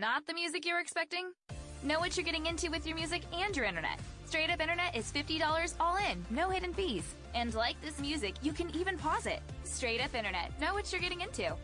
Not the music you were expecting? Know what you're getting into with your music and your internet. Straight Up Internet is $50 all in, no hidden fees. And like this music, you can even pause it. Straight Up Internet. Know what you're getting into.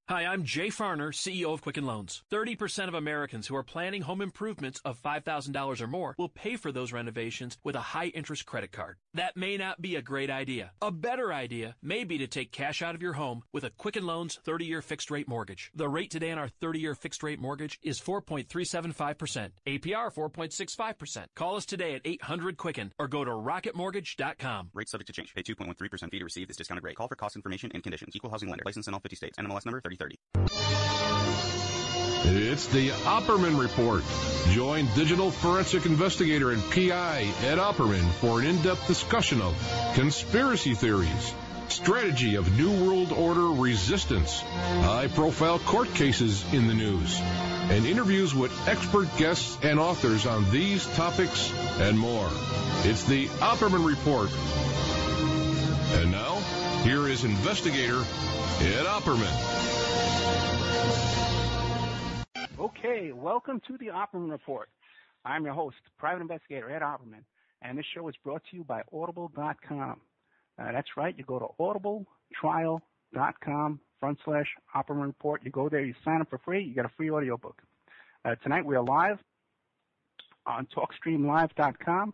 Hi, I'm Jay Farner, CEO of Quicken Loans. 30% of Americans who are planning home improvements of $5,000 or more will pay for those renovations with a high-interest credit card. That may not be a great idea. A better idea may be to take cash out of your home with a Quicken Loans 30-year fixed-rate mortgage. The rate today on our 30-year fixed-rate mortgage is 4.375%. APR 4.65%. Call us today at 800-QUICKEN or go to rocketmortgage.com. Rate subject to change. Pay 2.13% fee to receive this discounted rate. Call for cost information and conditions. Equal housing lender. License in all 50 states. NMLS number 3030. It's the Opperman Report. Join digital forensic investigator and PI Ed Opperman for an in-depth discussion of conspiracy theories, strategy of New World Order resistance, high-profile court cases in the news, and interviews with expert guests and authors on these topics and more. It's the Opperman Report. And now, here is investigator Ed Opperman. Okay, welcome to the Opperman Report. I'm your host, private investigator Ed Opperman, and this show is brought to you by Audible.com. That's right, you go to audibletrial.com/Opperman Report. You go there, you sign up for free, you get a free audiobook. Tonight we are live on TalkStreamLive.com,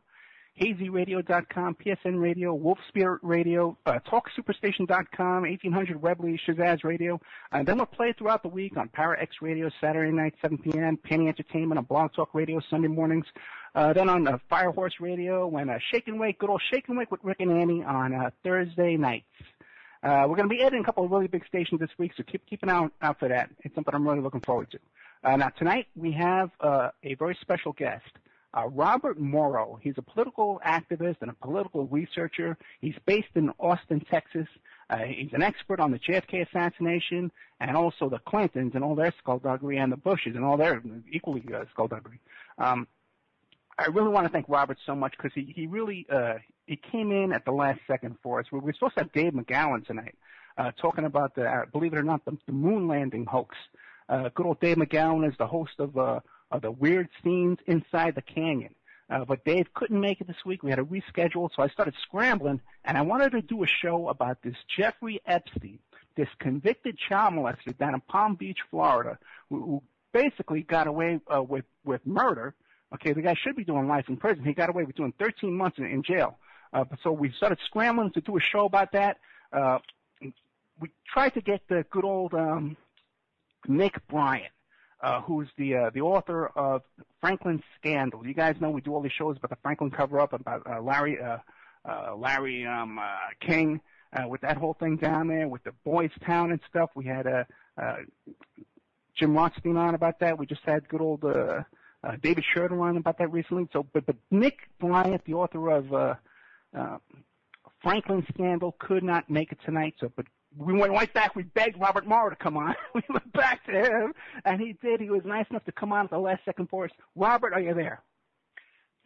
HazyRadio.com, PSN Radio, Wolf Spirit Radio, TalkSuperstation.com, 1800 Webley, Shazaz Radio. And then we'll play throughout the week on Para X Radio, Saturday night, 7 p.m., Penny Entertainment on Blog Talk Radio, Sunday mornings. Then on Firehorse Radio and Shake and Wake, good old Shake and Wake with Rick and Annie on Thursday nights. We're going to be adding a couple of really big stations this week, so keep an eye out for that. It's something I'm really looking forward to. Now, tonight we have a very special guest. Robert Morrow. He's a political activist and a political researcher. He's based in Austin, Texas. He's an expert on the JFK assassination and also the Clintons and all their skullduggery and the Bushes and all their equally skullduggery. I really want to thank Robert so much because he really he came in at the last second for us. We were supposed to have Dave McGowan tonight talking about believe it or not, the moon landing hoax. Good old Dave McGowan is the host of the weird scenes inside the canyon. But Dave couldn't make it this week. We had to reschedule, so I started scrambling, and I wanted to do a show about this Jeffrey Epstein, this convicted child molester down in Palm Beach, Florida, who basically got away with murder. Okay, the guy should be doing life in prison. He got away with doing 13 months in jail. So we started scrambling to do a show about that. We tried to get the good old Nick Bryant, who's the author of Franklin's Scandal. You guys know we do all these shows about the Franklin cover-up, about Larry King, with that whole thing down there, with the Boys Town and stuff. We had Jim Rothstein on about that. We just had good old David Schroeder on about that recently. So, but Nick Bryant, the author of Franklin's Scandal, could not make it tonight. So, but we went right back. We begged Robert Morrow to come on. We went back to him, and he did. He was nice enough to come on at the last second for us. Robert, are you there?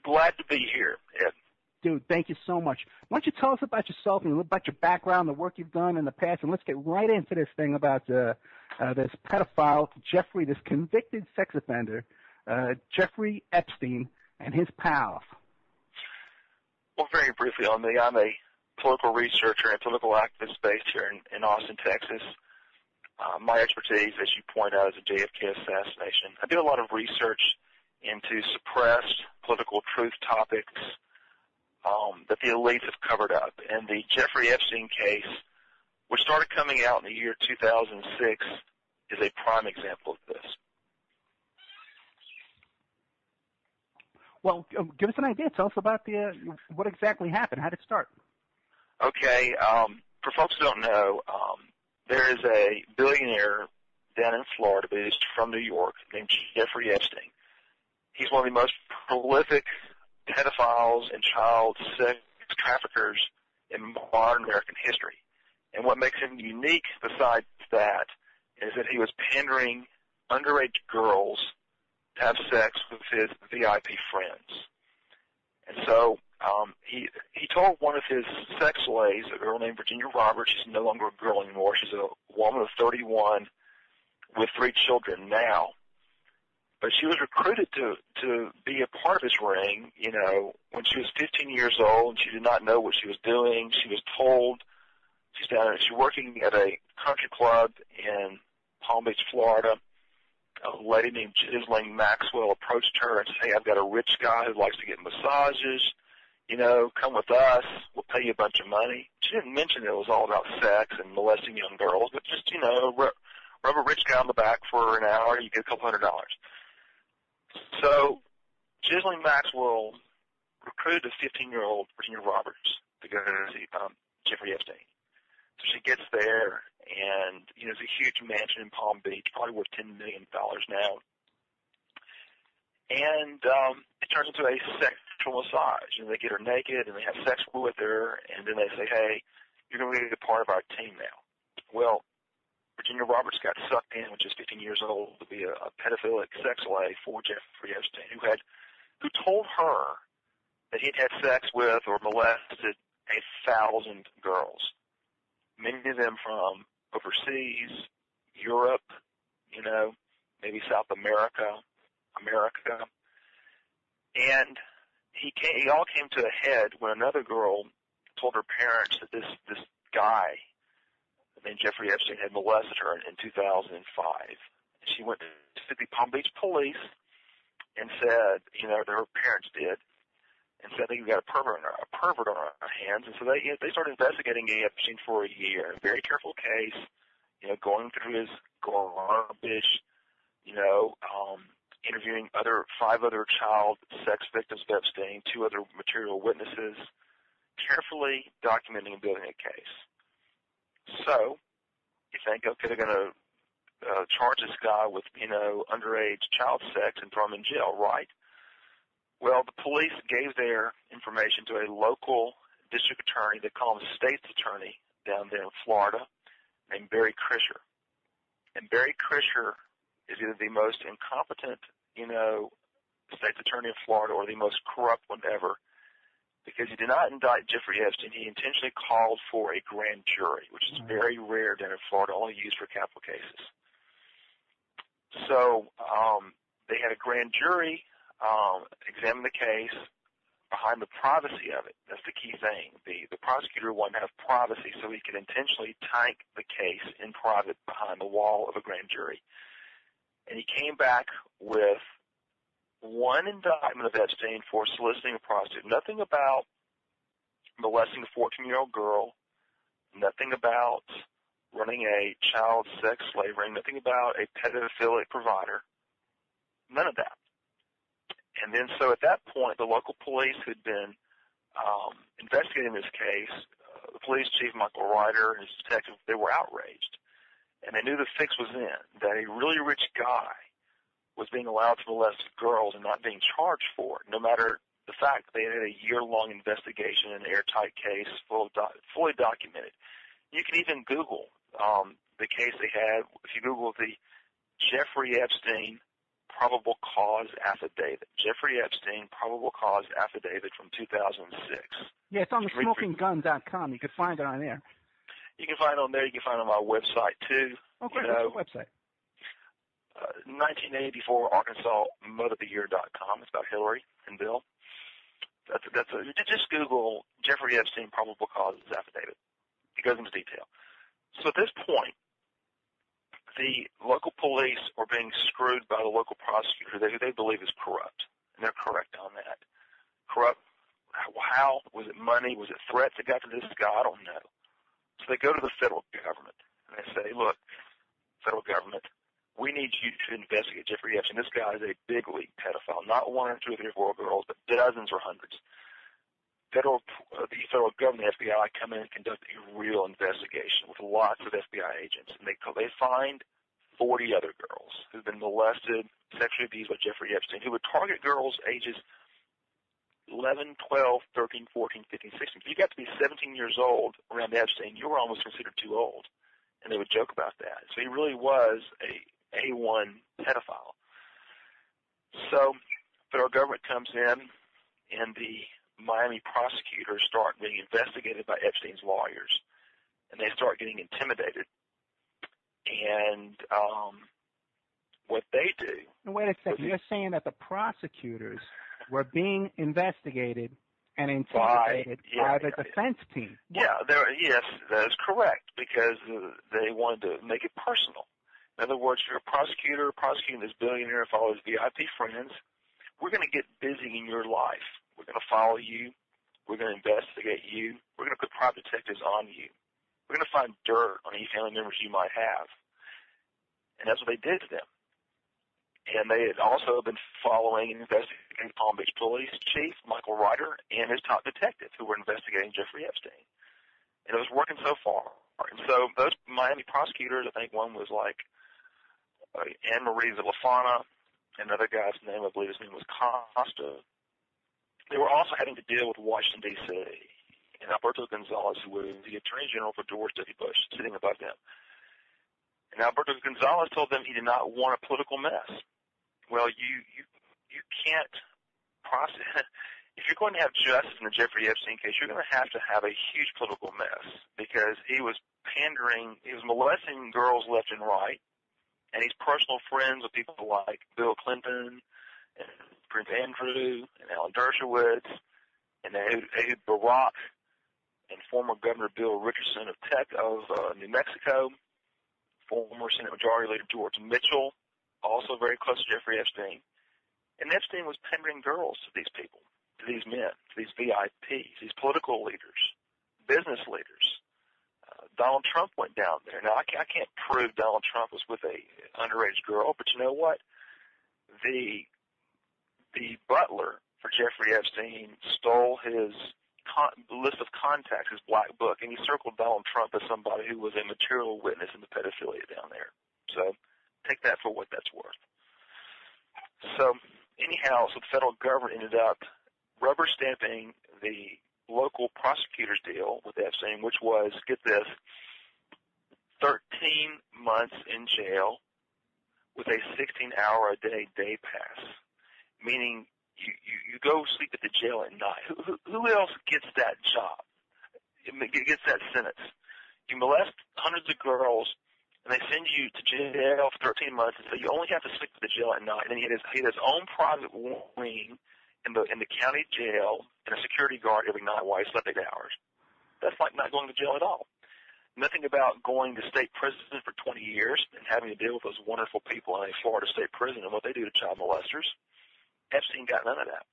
Glad to be here, Ed. Dude, thank you so much. Why don't you tell us about yourself and about your background, the work you've done in the past, and let's get right into this thing about this pedophile, Jeffrey, this convicted sex offender, Jeffrey Epstein, and his pals. Well, very briefly on me, I'm a political researcher and political activist based here in Austin, Texas. My expertise, as you point out, is the JFK assassination. I do a lot of research into suppressed political truth topics that the elites have covered up. And the Jeffrey Epstein case, which started coming out in the year 2006, is a prime example of this. Well, give us an idea. Tell us about what exactly happened. How did it start? Okay, for folks who don't know, there is a billionaire down in Florida, but he's from New York, named Jeffrey Epstein. He's one of the most prolific pedophiles and child sex traffickers in modern American history. And what makes him unique besides that is that he was pandering underage girls to have sex with his VIP friends. And so he told one of his sex slaves, a girl named Virginia Roberts, she's no longer a girl anymore, she's a woman of 31 with 3 children now, But she was recruited to be a part of this ring, when she was 15 years old, and she did not know what she was doing. She was told she's working at a country club in Palm Beach, Florida. A lady named Ghislaine Maxwell approached her and said, "Hey, I've got a rich guy who likes to get massages. Come with us. We'll pay you a bunch of money." She didn't mention that it was all about sex and molesting young girls, but just, rub a rich guy on the back for an hour, you get a couple $100. So Ghislaine Maxwell recruited a 15-year-old Virginia Roberts to go to see Jeffrey Epstein. So she gets there, and, it's a huge mansion in Palm Beach, probably worth $10 million now. And it turns into a sexual massage. They get her naked, and they have sex with her, and then they say, "Hey, you're going to be a part of our team now." Well, Virginia Roberts got sucked in when she was 15 years old to be a pedophilic sex slave for Jeffrey Epstein, who told her that he'd had sex with or molested 1,000 girls, many of them from overseas, Europe, maybe South America. And it all came to a head when another girl told her parents that this guy named Jeffrey Epstein had molested her in 2005. And she went to the Palm Beach police and said, that her parents did, and said, "I think we got a pervert on our hands." And so they started investigating Epstein for a year. A very careful case, going through his garbage, interviewing 5 other child sex victims of Epstein, 2 other material witnesses, carefully documenting and building a case. So you think, okay, they're going to charge this guy with, underage child sex and throw him in jail, right? Well, the police gave their information to a local district attorney. They call him a state's attorney down there in Florida, named Barry Krischer. And Barry Krischer is either the most incompetent, state's attorney of Florida or the most corrupt one ever, because he did not indict Jeffrey Epstein. He intentionally called for a grand jury, which is very rare down in Florida, only used for capital cases. So they had a grand jury examine the case behind the privacy of it. That's the key thing. The prosecutor wanted to have privacy so he could intentionally tank the case in private behind the wall of a grand jury. And he came back with one indictment of Epstein for soliciting a prostitute. Nothing about molesting a 14-year-old girl, nothing about running a child sex slave ring, nothing about a pedophilic provider, none of that. And then so at that point, the local police who had been investigating this case, the police chief, Michael Ryder, and his detective, they were outraged. And they knew the fix was in, that a really rich guy was being allowed to molest girls and not being charged for it, no matter the fact that they had a year-long investigation, an airtight case, fully documented. You can even Google the case they had. If you Google the Jeffrey Epstein probable cause affidavit, Jeffrey Epstein probable cause affidavit from 2006. Yeah, it's on the smokinggun.com. You can find it on there. You can find it on there. You can find it on my website, too. Oh, great. What's the website? 1984 Arkansas MotherTheYear.com. It's about Hillary and Bill. Just Google Jeffrey Epstein probable causes affidavit. It goes into detail. So at this point, the local police are being screwed by the local prosecutor who they believe is corrupt, and they're correct on that. Corrupt? How? Was it money? Was it threats that got to this guy? I don't know. So they go to the federal government, and they say, look, federal government, we need you to investigate Jeffrey Epstein. This guy is a big league pedophile, not 1 or 2 or 3 or 4 girls, but dozens or hundreds. The federal government, the FBI, come in and conduct a real investigation with lots of FBI agents, and they find 40 other girls who've been molested, sexually abused by Jeffrey Epstein, who would target girls ages 11, 12, 13, 14, 15, 16. If you got to be 17 years old around Epstein, you were almost considered too old, and they would joke about that. So he really was a A1 pedophile. So federal government comes in, and the Miami prosecutors start being investigated by Epstein's lawyers, and they start getting intimidated. And what they do. And wait a second. You're saying that the prosecutors were being investigated and intimidated by the defense team. Yeah, yes, that is correct, because they wanted to make it personal. In other words, if you're a prosecutor prosecuting this billionaire with all his VIP friends, we're going to get busy in your life. We're going to follow you. We're going to investigate you. We're going to put private detectives on you. We're going to find dirt on any family members you might have. And that's what they did to them. And they had also been following and investigating Palm Beach Police Chief Michael Ryder and his top detective who were investigating Jeffrey Epstein. And it was working so far. And so those Miami prosecutors, I think one was like Anne-Marie Villafana, another guy's name, I believe his name was Costa. They were also having to deal with Washington, D.C., and Alberto Gonzalez, who was the Attorney General for George W. Bush, sitting above them. And Alberto Gonzalez told them he did not want a political mess. Well, you can't process. If you're going to have justice in the Jeffrey Epstein case, you're going to have a huge political mess, because he was pandering, he was molesting girls left and right, and he's personal friends with people like Bill Clinton and Prince Andrew and Alan Dershowitz and Ehud Barak and former Governor Bill Richardson of New Mexico, former Senate Majority Leader George Mitchell, also very close to Jeffrey Epstein. And Epstein was pandering girls to these people, to these men, to these VIPs, these political leaders, business leaders. Donald Trump went down there. Now, I can't prove Donald Trump was with a underage girl, but you know what? The butler for Jeffrey Epstein stole his list of contacts, his black book, and he circled Donald Trump as somebody who was a material witness in the pedophilia down there. So take that for what that's worth. So anyhow, the federal government ended up rubber stamping the local prosecutor's deal with Epstein, which was, get this, 13 months in jail with a 16-hour-a-day day pass, meaning you go sleep at the jail at night. Who else gets that job, gets that sentence? You molest hundreds of girls, and they send you to jail for 13 months, and so you only have to sleep at the jail at night. And he had his own private wing in the county jail and a security guard every night while he slept 8 hours. That's like not going to jail at all. Nothing about going to state prison for 20 years and having to deal with those wonderful people in a Florida state prison and what they do to child molesters. Epstein got none of that.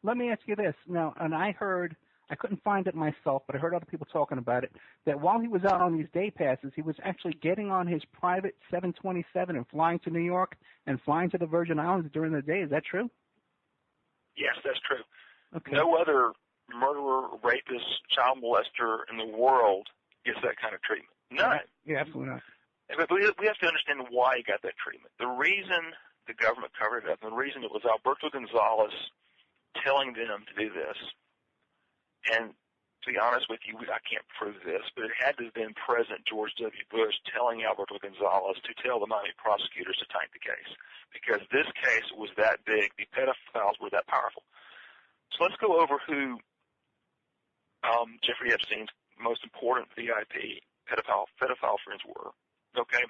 Let me ask you this. Now, and I couldn't find it myself, but I heard other people talking about it, that while he was out on these day passes, he was actually getting on his private 727 and flying to New York and flying to the Virgin Islands during the day. Is that true? Yes, that's true. Okay. No other murderer, rapist, child molester in the world gets that kind of treatment. None. Right. Yeah, absolutely not. But we have to understand why he got that treatment. The reason the government covered it up, and the reason it was Alberto Gonzalez telling them to do this, and to be honest with you, I can't prove this, but it had to have been President George W. Bush telling Alberto Gonzalez to tell the Miami prosecutors to tank the case, because this case was that big. The pedophiles were that powerful. So let's go over who Jeffrey Epstein's most important VIP pedophile friends were. Okay?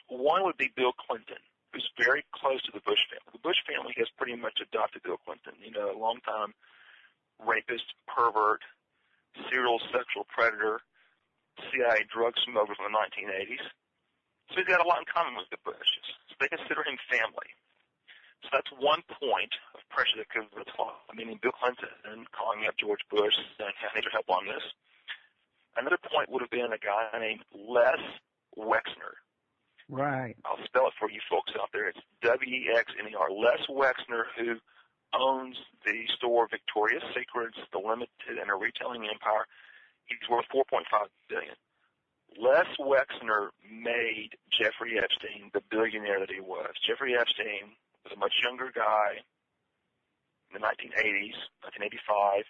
One would be Bill Clinton, who's very close to the Bush family. The Bush family has pretty much adopted Bill Clinton, a long-time rapist, pervert, serial sexual predator, CIA drug smuggler from the 1980s. So he's got a lot in common with the Bushes. So they consider him family. So that's one point of pressure that could apply, meaning Bill Clinton calling up George Bush saying, I need your help on this. Another point would have been a guy named Les Wexner. Right. I'll spell it for you folks out there. It's W-E-X-N-E-R. Les Wexner, who owns the store Victoria's Secrets, the Limited, and a retailing empire. He's worth $4.5 billion. Les Wexner made Jeffrey Epstein the billionaire that he was. Jeffrey Epstein was a much younger guy in the 1980s, 1985.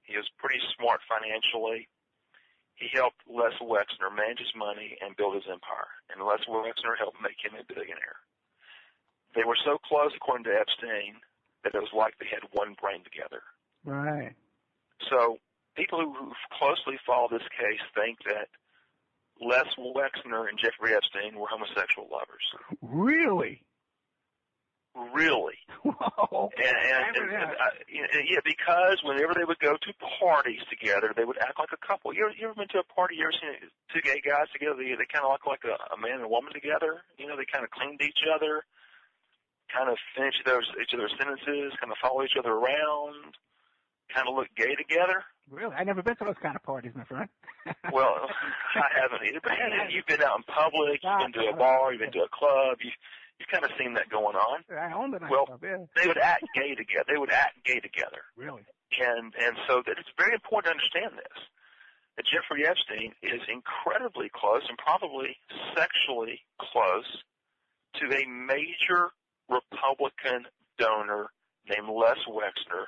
He was pretty smart financially. He helped Les Wexner manage his money and build his empire, and Les Wexner helped make him a billionaire. They were so close, according to Epstein, that it was like they had one brain together. Right. So people who closely follow this case think that Les Wexner and Jeffrey Epstein were homosexual lovers. Really? Really? Whoa. Yeah, because whenever they would go to parties together, they would act like a couple. You ever been to a party? You ever seen two gay guys together? They kind of look like a man and a woman together. You know, they kind of cling to each other, kind of finish each other's sentences, kind of follow each other around, kind of look gay together. Really? I've never been to those kind of parties, my friend. Well, I haven't either. But you've been out in public, you've been to a bar, you've been to a club, you've kind of seen that going on. I owned a well, nightclub, yeah. They would act gay together. They would act gay together. Really? And so that it's very important to understand this, that Jeffrey Epstein is incredibly close and probably sexually close to a major Republican donor named Les Wexner,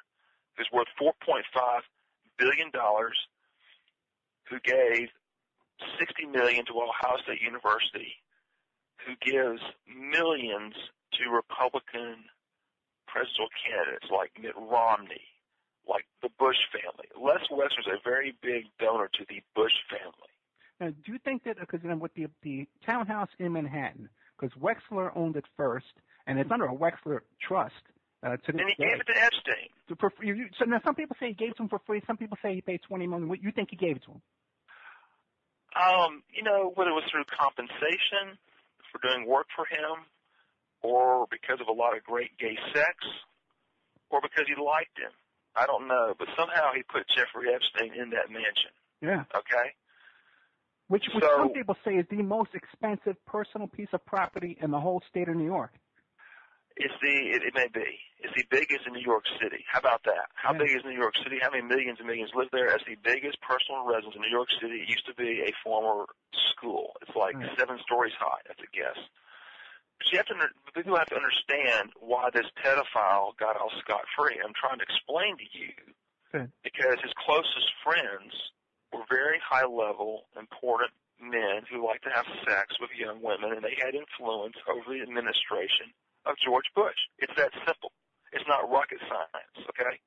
who's worth $4.5 billion, who gave $60 million to Ohio State University, who gives millions to Republican presidential candidates like Mitt Romney, like the Bush family. Les Wexner is a very big donor to the Bush family. Now, do you think that, because with the townhouse in Manhattan, because Wexler owned it first, and it's under a Wexler trust to this and he day. gave it to Epstein. So now some people say he gave it to him for free. Some people say he paid $20 million. What you think he gave it to him? Whether it was through compensation for doing work for him, or because of a lot of great gay sex, or because he liked him. I don't know, but somehow he put Jeffrey Epstein in that mansion. Yeah. Okay? Which some people say is the most expensive personal piece of property in the whole state of New York. It may be. It's the biggest in New York City. How about that? How big is New York City? How many millions and millions live there? It's the biggest personal residence in New York City. It used to be a former school. It's like 7 stories high, that's a guess. But people have to understand why this pedophile got off scot-free. I'm trying to explain to you because his closest friends were very high-level, important men who like to have sex with young women, and they had influence over the administration of George Bush. It's that simple. It's not rocket science, okay?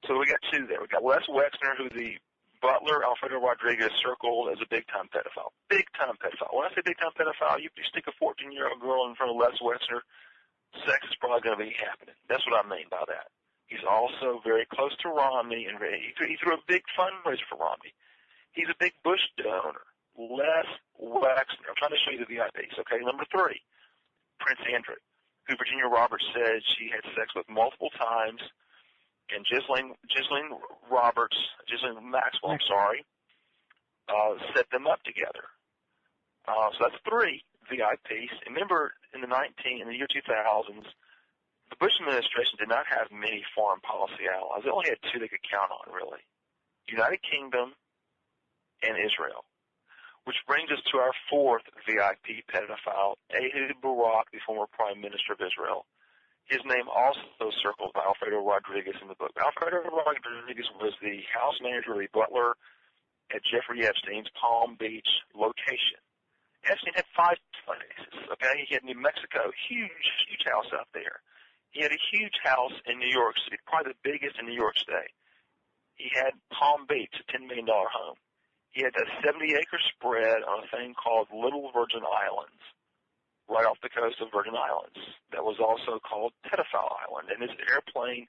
So we got 2 there. We got Les Wexner, who the butler, Alfredo Rodriguez, circled as a big-time pedophile. Big-time pedophile. When I say big-time pedophile, you stick a 14-year-old girl in front of Les Wexner, sex is probably going to be happening. That's what I mean by that. He's also very close to Romney, and he threw a big fundraiser for Romney. He's a big Bush donor. Les Wexner. I'm trying to show you the VIPs, okay? Number 3, Prince Andrew, who Virginia Roberts said she had sex with multiple times, and Ghislaine Maxwell, set them up together. So that's 3 VIPs. And remember, in the year 2000s, the Bush administration did not have many foreign policy allies. They only had 2 they could count on, really: United Kingdom and Israel. Which brings us to our 4th VIP pedophile, Ehud Barak, the former Prime Minister of Israel. His name also circled by Alfredo Rodriguez in the book. Alfredo Rodriguez was the house manager, the butler at Jeffrey Epstein's Palm Beach location. Epstein had 5 places, okay? He had New Mexico, huge house out there. He had a huge house in New York City, probably the biggest in New York State. He had Palm Beach, a $10 million home. He had a 70-acre spread on a thing called Little Virgin Islands, right off the coast of Virgin Islands. That was also called Pedophile Island. And his airplane,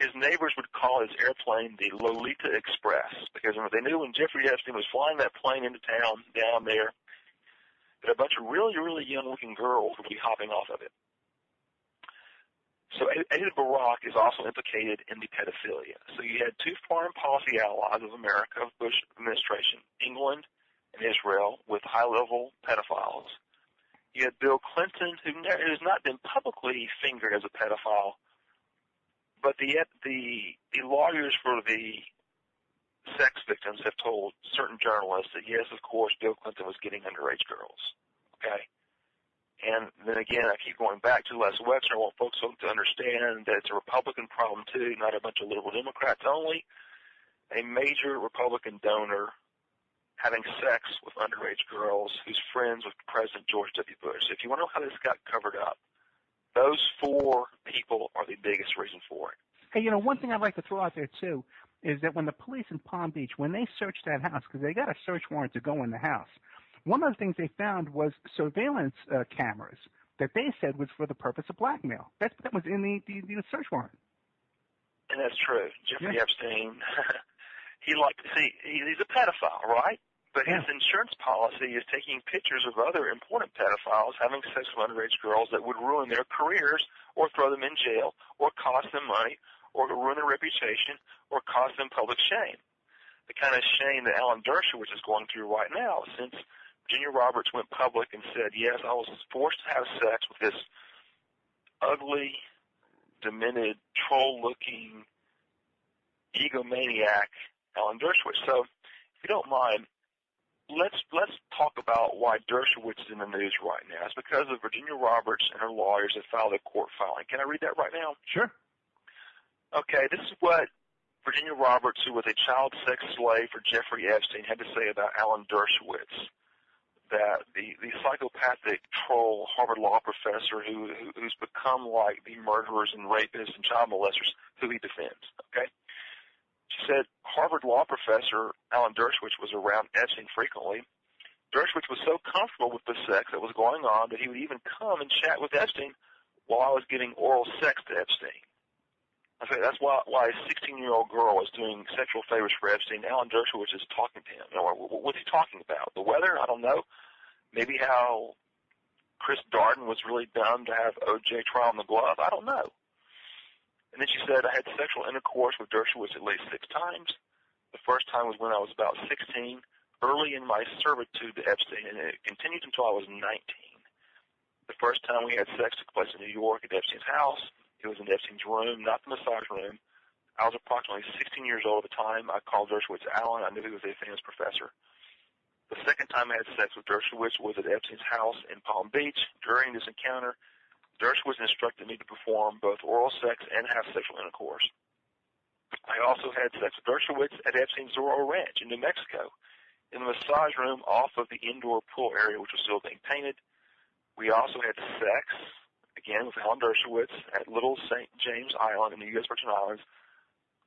his neighbors would call his airplane the Lolita Express, because they knew when Jeffrey Epstein was flying that plane into town down there, that a bunch of really, really young-looking girls would be hopping off of it. So Ehud Barak is also implicated in the pedophilia. So you had 2 foreign policy allies of America, of Bush administration, England and Israel, with high-level pedophiles. You had Bill Clinton, who has not been publicly fingered as a pedophile, but the lawyers for the sex victims have told certain journalists that, yes, of course, Bill Clinton was getting underage girls. Okay? And then again, I keep going back to Les Wexner. I want folks to understand that it's a Republican problem, too, not a bunch of liberal Democrats only. A major Republican donor having sex with underage girls who's friends with President George W. Bush. If you want to know how this got covered up, those 4 people are the biggest reason for it. Hey, one thing I'd like to throw out there, too, is that when the police in Palm Beach, when they searched that house, because they got a search warrant to go in the house, one of the things they found was surveillance cameras that they said was for the purpose of blackmail. That was in the search warrant. And that's true. Jeffrey Epstein, he's a pedophile, right? But his insurance policy is taking pictures of other important pedophiles having sex with underage girls that would ruin their careers or throw them in jail or cost them money or ruin their reputation or cause them public shame. The kind of shame that Alan Dershowitz is going through right now since Virginia Roberts went public and said, yes, I was forced to have sex with this ugly, demented, troll-looking, egomaniac Alan Dershowitz. So, if you don't mind, let's talk about why Dershowitz is in the news right now. It's because of Virginia Roberts and her lawyers that filed a court filing. Can I read that right now? Sure. Okay, this is what Virginia Roberts, who was a child sex slave for Jeffrey Epstein, had to say about Alan Dershowitz, that the psychopathic troll Harvard law professor who's become like the murderers and rapists and child molesters who he defends, okay? She said Harvard law professor Alan Dershowitz was around Epstein frequently. Dershowitz was so comfortable with the sex that was going on that he would even come and chat with Epstein while I was giving oral sex to Epstein. I say that's why a 16-year-old girl is doing sexual favors for Epstein. Alan Dershowitz is talking to him. You know, what's he talking about? The weather? I don't know. Maybe how Chris Darden was really dumb to have O.J. trial in the glove. I don't know. And then she said, I had sexual intercourse with Dershowitz at least 6 times. The first time was when I was about 16, early in my servitude to Epstein, and it continued until I was 19. The first time we had sex took place in New York at Epstein's house. It was in Epstein's room, not the massage room. I was approximately 16 years old at the time. I called Dershowitz Alan. I knew he was a famous professor. The second time I had sex with Dershowitz was at Epstein's house in Palm Beach. During this encounter, Dershowitz instructed me to perform both oral sex and have sexual intercourse. I also had sex with Dershowitz at Epstein's Zorro Ranch in New Mexico, in the massage room off of the indoor pool area, which was still being painted. We also had sex, again, with Alan Dershowitz at Little St. James Island in the U.S. Virgin Islands.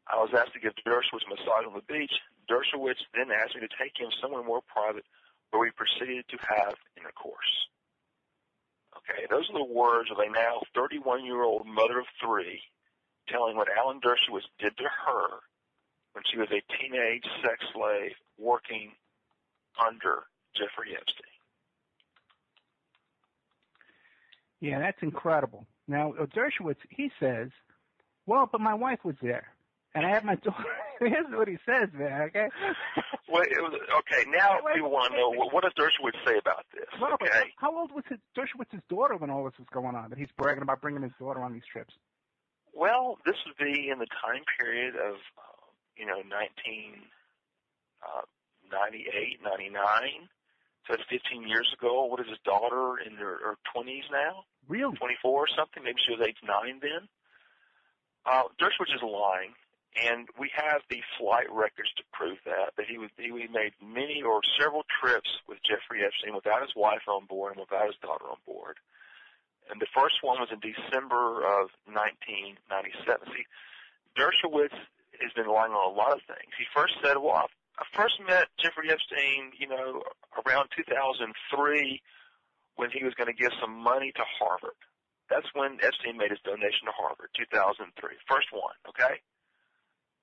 I was asked to give Dershowitz a massage on the beach. Dershowitz then asked me to take him somewhere more private where we proceeded to have intercourse. Okay, those are the words of a now 31-year-old mother of 3 telling what Alan Dershowitz did to her when she was a teenage sex slave working under Jeffrey Epstein. Yeah, that's incredible. Now, Dershowitz, he says, well, but my wife was there, and I had my daughter. Here's what he says there, okay? Well, now people want to know, what does Dershowitz say about this, well, okay? How old was Dershowitz's daughter when all this was going on, that he's bragging about bringing his daughter on these trips? Well, this would be in the time period of, 1998, 99. So it's 15 years ago. What is his daughter in her 20s now? Really? 24 or something. Maybe she was age 9 then. Dershowitz is lying, and we have the flight records to prove that he made many or several trips with Jeffrey Epstein without his wife on board and without his daughter on board. And the first one was in December of 1997. See, Dershowitz has been lying on a lot of things. He first said, well, I first met Jeffrey Epstein, around 2003 when he was going to give some money to Harvard. That's when Epstein made his donation to Harvard, 2003. First one, okay?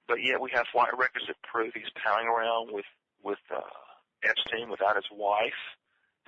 But yet we have flight records that prove he's palling around with Epstein without his wife.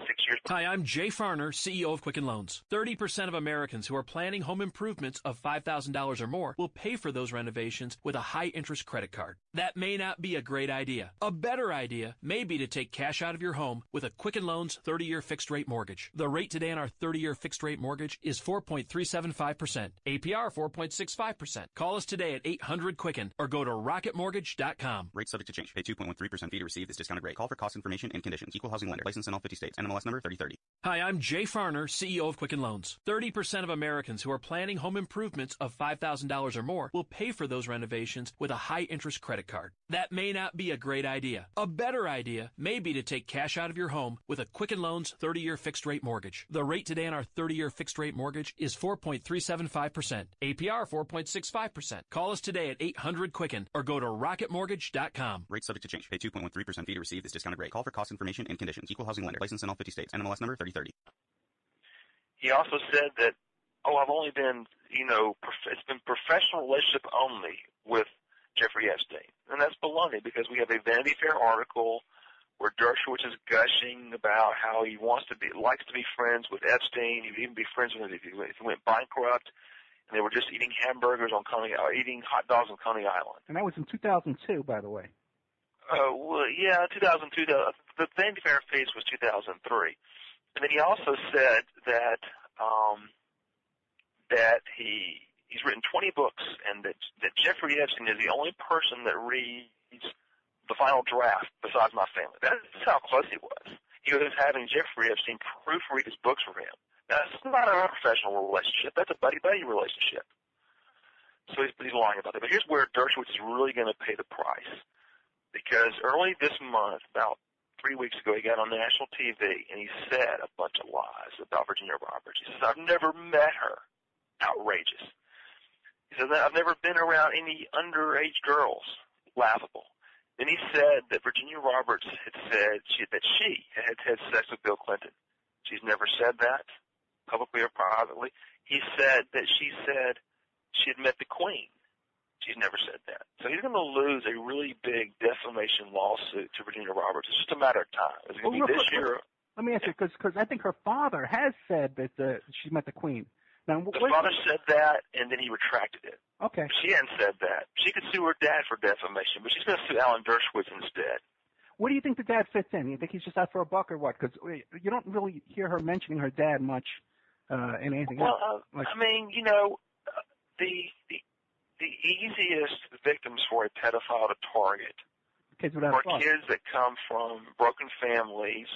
6 years. Hi, I'm Jay Farner, CEO of Quicken Loans. 30% of Americans who are planning home improvements of $5,000 or more will pay for those renovations with a high-interest credit card. That may not be a great idea. A better idea may be to take cash out of your home with a Quicken Loans 30-year fixed-rate mortgage. The rate today on our 30-year fixed-rate mortgage is 4.375%. APR 4.65%. Call us today at 800-QUICKEN or go to rocketmortgage.com. Rate subject to change. Pay 2.13% fee to receive this discounted rate. Call for cost information and conditions. Equal housing lender. License in all 50 states. NMLS number 3030. Hi, I'm Jay Farner, CEO of Quicken Loans. 30% of Americans who are planning home improvements of $5,000 or more will pay for those renovations with a high-interest credit card. That may not be a great idea. A better idea may be to take cash out of your home with a Quicken Loans 30-year fixed-rate mortgage. The rate today on our 30-year fixed-rate mortgage is 4.375%. APR 4.65%. Call us today at 800-QUICKEN or go to rocketmortgage.com. Rates subject to change. Pay 2.13% fee to receive this discounted rate. Call for cost information and conditions. Equal housing lender. License in all 50 states. NMLS number 3030. He also said that, I've only been, it's been professional relationship only with Jeffrey Epstein. And that's baloney, because we have a Vanity Fair article where Dershowitz is gushing about how he likes to be friends with Epstein. He'd even be friends with him if he went bankrupt. And they were just eating eating hot dogs on Coney Island. And that was in 2002, by the way. Well, yeah, 2002. The Vanity Fair piece was 2003. And then he also said that he's written 20 books, and that Jeffrey Epstein is the only person that reads the final draft besides my family. That's how close he was. He was having Jeffrey Epstein proofread his books for him. Now, that's not a professional relationship. That's a buddy-buddy relationship. So he's lying about that. But here's where Dershowitz is really going to pay the price. Because early this month, about 3 weeks ago, he got on national TV, and he said a bunch of lies about Virginia Roberts. He says, I've never met her. Outrageous. He says, I've never been around any underage girls. Laughable. Then he said that Virginia Roberts had said that she had had sex with Bill Clinton. She's never said that, publicly or privately. He said that she said she had met the Queen. She's never said that. So he's going to lose a really big defamation lawsuit to Virginia Roberts. It's just a matter of time. Is it going to be this year? Let me ask you, because I think her father has said that she met the Queen. Now, the father said that, and then he retracted it. Okay. She hadn't said that. She could sue her dad for defamation, but she's going to sue Alan Dershowitz instead. What do you think the dad fits in? You think he's just out for a buck or what? Because you don't really hear her mentioning her dad much in anything else. Well, the easiest victims for a pedophile to target are kids that come from broken families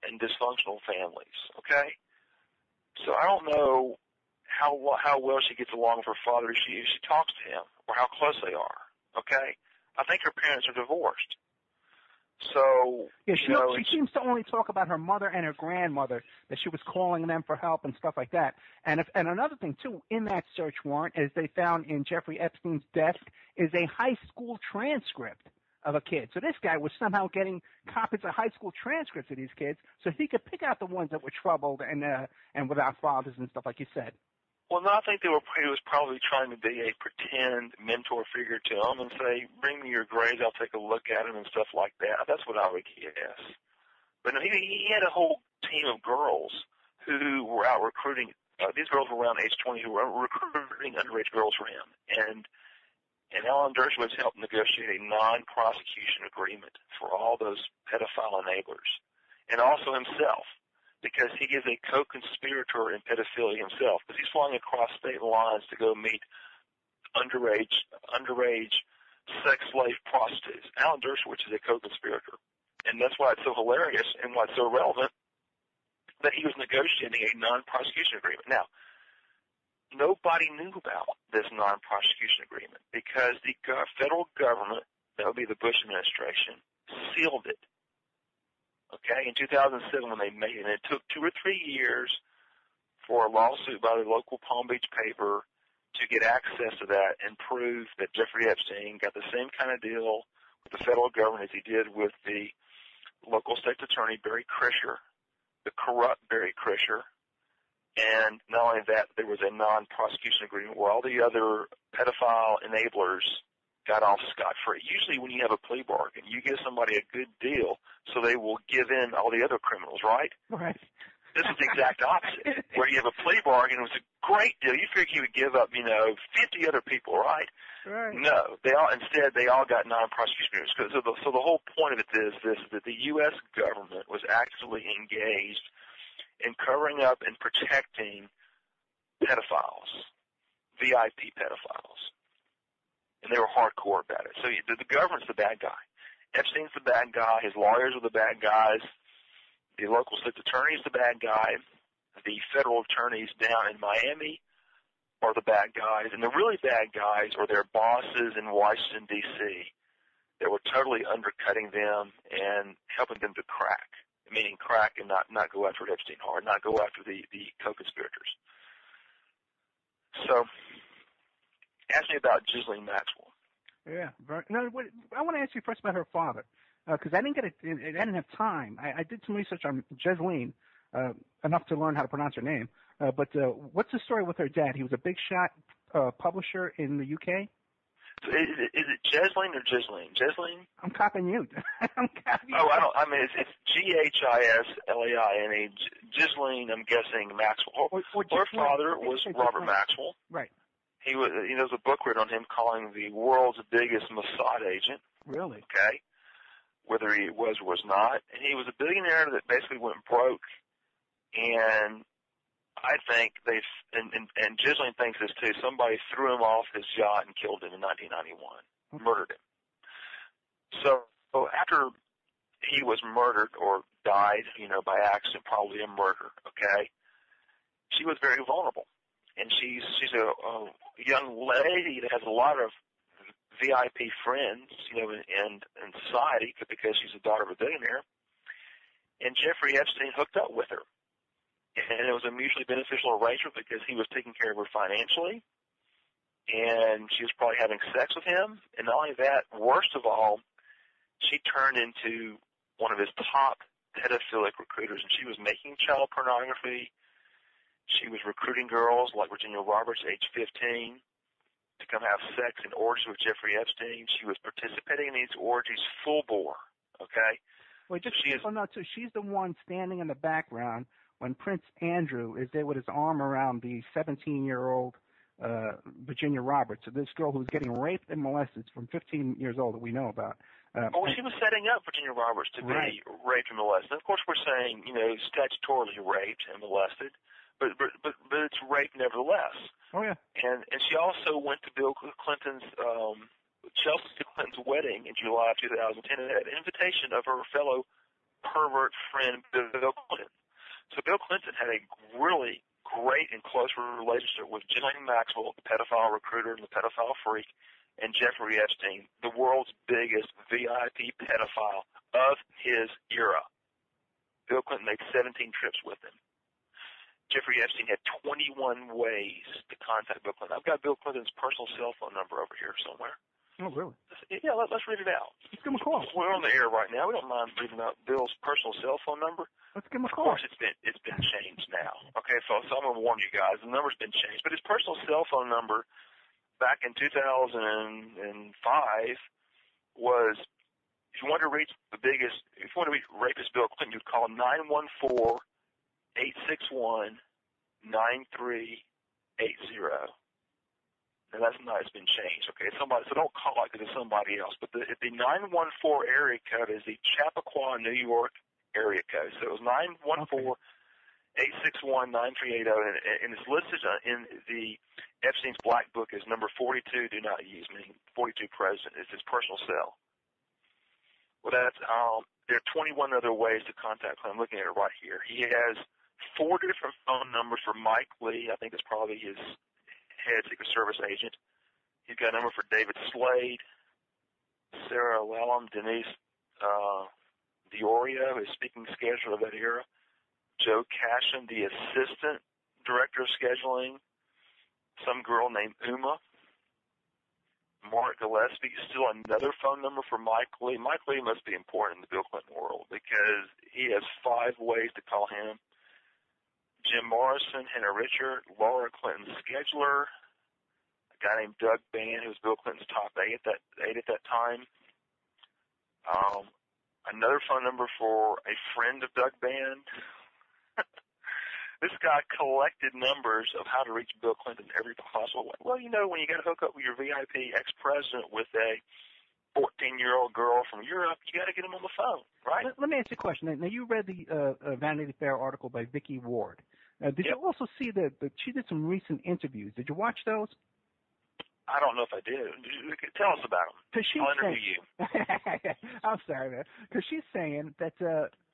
and dysfunctional families, okay? So I don't know how well she gets along with her father if she talks to him, or how close they are, okay? I think her parents are divorced. So, yeah, she seems to only talk about her mother and her grandmother, that she was calling them for help and stuff like that. And another thing, too, in that search warrant, as they found in Jeffrey Epstein's desk, is a high school transcript of a kid. So this guy was somehow getting copies of high school transcripts of these kids so he could pick out the ones that were troubled and without fathers and stuff like you said. Well, no, I think he was probably trying to be a pretend mentor figure to them and say, bring me your grades, I'll take a look at them and stuff like that. That's what I would guess. But no, he had a whole team of girls who were out recruiting. These girls were around age 20 who were recruiting underage girls for him. And Alan Dershowitz helped negotiate a non-prosecution agreement for all those pedophile enablers, and also himself, because he is a co-conspirator in pedophilia himself, because he's flying across state lines to go meet underage sex slave prostitutes. Alan Dershowitz is a co-conspirator, and that's why it's so hilarious and why it's so relevant that he was negotiating a non-prosecution agreement. Now, nobody knew about this non-prosecution agreement because the federal government, that would be the Bush administration, sealed it. Okay, in 2007 when they made it, and it took 2 or 3 years for a lawsuit by the local Palm Beach paper to get access to that and prove that Jeffrey Epstein got the same kind of deal with the federal government as he did with the local state attorney, Barry Krischer, the corrupt Barry Krischer. And not only that, there was a non-prosecution agreement where all the other pedophile enablers got off scot-free. Usually when you have a plea bargain, you give somebody a good deal so they will give in all the other criminals, right? Right. This is the exact opposite. Where you have a plea bargain, it was a great deal. You figured he would give up, 50 other people, right? Right. No. They all got non-prosecution agreements. So the whole point of it is this, that the U.S. government was actively engaged in covering up and protecting pedophiles, VIP pedophiles. And they were hardcore about it. So the government's the bad guy. Epstein's the bad guy. His lawyers are the bad guys. The local state's attorney is the bad guy. The federal attorneys down in Miami are the bad guys. And the really bad guys are their bosses in Washington, D.C. that were totally undercutting them and helping them to crack, meaning crack and not go after Epstein hard, not go after the co-conspirators. So, ask me about Ghislaine Maxwell. Yeah. No, I want to ask you first about her father, because I didn't have time. I did some research on Ghislaine, enough to learn how to pronounce her name. But what's the story with her dad? He was a big shot publisher in the UK. So is it Ghislaine or Ghislaine? Ghislaine? I'm copying you. It's Ghislaine. Ghislaine, I'm guessing Maxwell. Her father was Robert Maxwell. Right. He was. There's a book written on him calling the world's biggest Mossad agent. Really? Okay. Whether he was or was not, and he was a billionaire that basically went broke, and I think and Ghislaine thinks this too, somebody threw him off his yacht and killed him in 1991, murdered him. So after he was murdered or died, by accident, probably a murder, okay, she was very vulnerable. And she's a young lady that has a lot of VIP friends, in society because she's the daughter of a billionaire. And Jeffrey Epstein hooked up with her. And it was a mutually beneficial arrangement because he was taking care of her financially, and she was probably having sex with him. And not only that, worst of all, she turned into one of his top pedophilic recruiters, and she was making child pornography. She was recruiting girls like Virginia Roberts, age 15, to come have sex in orgies with Jeffrey Epstein. She was participating in these orgies full bore, okay? Well, she's the one standing in the background when Prince Andrew is there with his arm around the 17-year-old Virginia Roberts, so this girl who's getting raped and molested from 15 years old that we know about. She was setting up Virginia Roberts to be raped and molested. Of course, we're saying, statutorily raped and molested, but it's rape nevertheless. Oh, yeah. And she also went to Bill Clinton's Chelsea Clinton's wedding in July of 2010 at an invitation of her fellow pervert friend Bill Clinton. So Bill Clinton had a really great and close relationship with Ghislaine Maxwell, the pedophile recruiter and the pedophile freak, and Jeffrey Epstein, the world's biggest VIP pedophile of his era. Bill Clinton made 17 trips with him. Jeffrey Epstein had 21 ways to contact Bill Clinton. I've got Bill Clinton's personal cell phone number over here somewhere. Oh, really? Yeah, let's read it out. Let's give him a call. We're on the air right now. We don't mind reading out Bill's personal cell phone number. Let's give him a call. Of course, it's been changed now. Okay, so I'm going to warn you guys. The number's been changed. But his personal cell phone number back in 2005 was, if you want to reach rapist Bill Clinton, you'd call 914-861-9380. And that's not, it's been changed, okay? So don't call like it to somebody else. But the 914 area code is the Chappaqua, New York area code. So it was 914-861-9380, and it's listed in the Epstein's Black Book as number 42, do not use, meaning 42 president. It's his personal cell. Well, there are 21 other ways to contact him. I'm looking at it right here. He has 4 different phone numbers for Mike Lee. I think it's probably his head Secret Service agent. He's got a number for David Slade, Sarah Lallam, Denise Diorio, his speaking scheduler of that era, Joe Cashin, the assistant director of scheduling, some girl named Uma, Mark Gillespie, still another phone number for Mike Lee. Mike Lee must be important in the Bill Clinton world because he has 5 ways to call him. Jim Morrison, Henry Richard, Laura Clinton's scheduler, a guy named Doug Band, who was Bill Clinton's top 8 at that time. Another phone number for a friend of Doug Band. This guy collected numbers of how to reach Bill Clinton every possible way. Well, when you got to hook up with your VIP ex-president with a 14-year-old girl from Europe, you got to get him on the phone, right? Let me ask you a question. Now, you read the Vanity Fair article by Vicki Ward. Did you also see that she did some recent interviews? Did you watch those? I don't know if I did. Tell us about them. I'll interview you. I'm sorry, man. Because she's saying that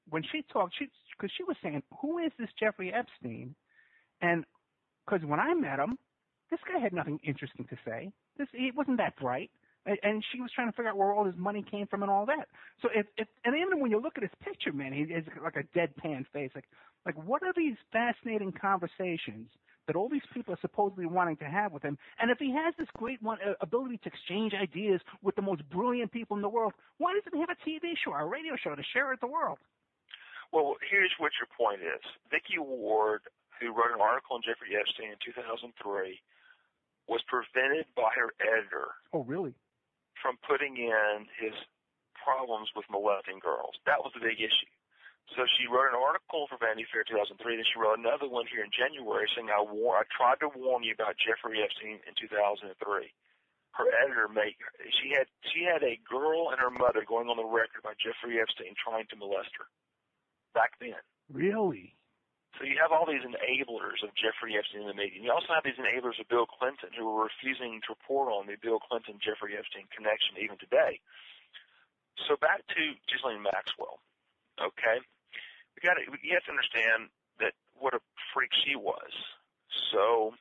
when she talked, because she was saying, who is this Jeffrey Epstein? And because when I met him, this guy had nothing interesting to say. He wasn't that bright. And she was trying to figure out where all his money came from and all that. So and even when you look at his picture, man, he has like a deadpan face. Like what are these fascinating conversations that all these people are supposedly wanting to have with him? And if he has this great ability to exchange ideas with the most brilliant people in the world, why doesn't he have a TV show or a radio show to share with the world? Well, here's what your point is. Vicki Ward, who wrote an article on Jeffrey Epstein in 2003, was prevented by her editor. Oh, really? From putting in his problems with molesting girls. That was the big issue. So she wrote an article for Vanity Fair 2003, then she wrote another one here in January saying, I tried to warn you about Jeffrey Epstein in 2003. Her editor she had a girl and her mother going on the record about Jeffrey Epstein trying to molest her back then. Really? So you have all these enablers of Jeffrey Epstein in the media. And you also have these enablers of Bill Clinton who are refusing to report on the Bill Clinton-Jeffrey Epstein connection even today. So back to Ghislaine Maxwell, okay? You have to understand that what a freak she was. So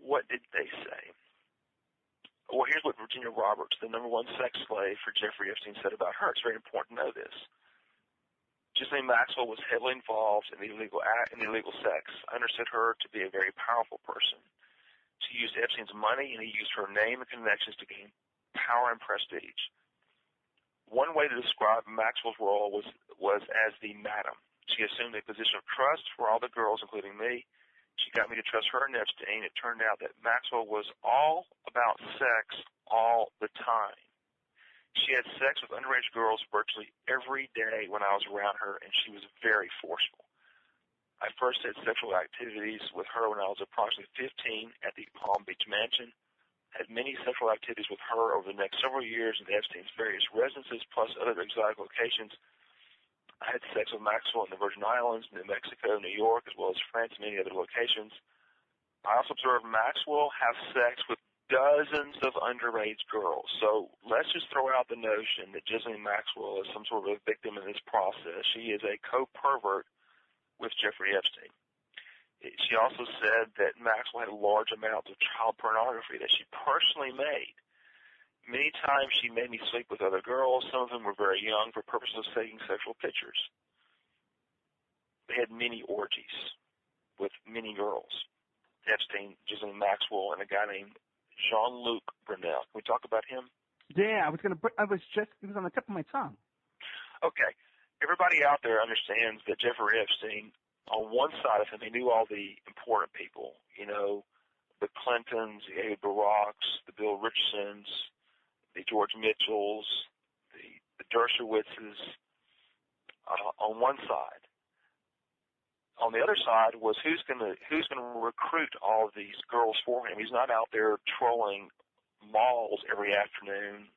what did they say? Well, here's what Virginia Roberts, the number one sex slave for Jeffrey Epstein, said about her. It's very important to know this. Ghislaine Maxwell was heavily involved in the illegal sex. I understood her to be a very powerful person. She used Epstein's money, and he used her name and connections to gain power and prestige. One way to describe Maxwell's role was as the madam. She assumed a position of trust for all the girls, including me. She got me to trust her and Epstein. It turned out that Maxwell was all about sex all the time. She had sex with underage girls virtually every day when I was around her, and she was very forceful. I first had sexual activities with her when I was approximately 15 at the Palm Beach mansion. Had many sexual activities with her over the next several years in Epstein's various residences, plus other exotic locations. I had sex with Maxwell in the Virgin Islands, New Mexico, New York, as well as France and many other locations. I also observed Maxwell have sex with dozens of underage girls. So let's just throw out the notion that Ghislaine Maxwell is some sort of a victim in this process. She is a co-pervert with Jeffrey Epstein. She also said that Maxwell had large amounts of child pornography that she personally made. Many times she made me sleep with other girls. Some of them were very young for purposes of taking sexual pictures. They had many orgies with many girls. Epstein, Ghislaine Maxwell, and a guy named Jean-Luc Brunel. Can we talk about him? Yeah, it was on the tip of my tongue. Okay. Everybody out there understands that Jeffrey Epstein, on one side of him, he knew all the important people, the Clintons, the David Baracks, the Bill Richardsons, the George Mitchells, the Dershowitzes, on one side. On the other side was who's going to recruit all of these girls for him. He's not out there trolling malls every afternoon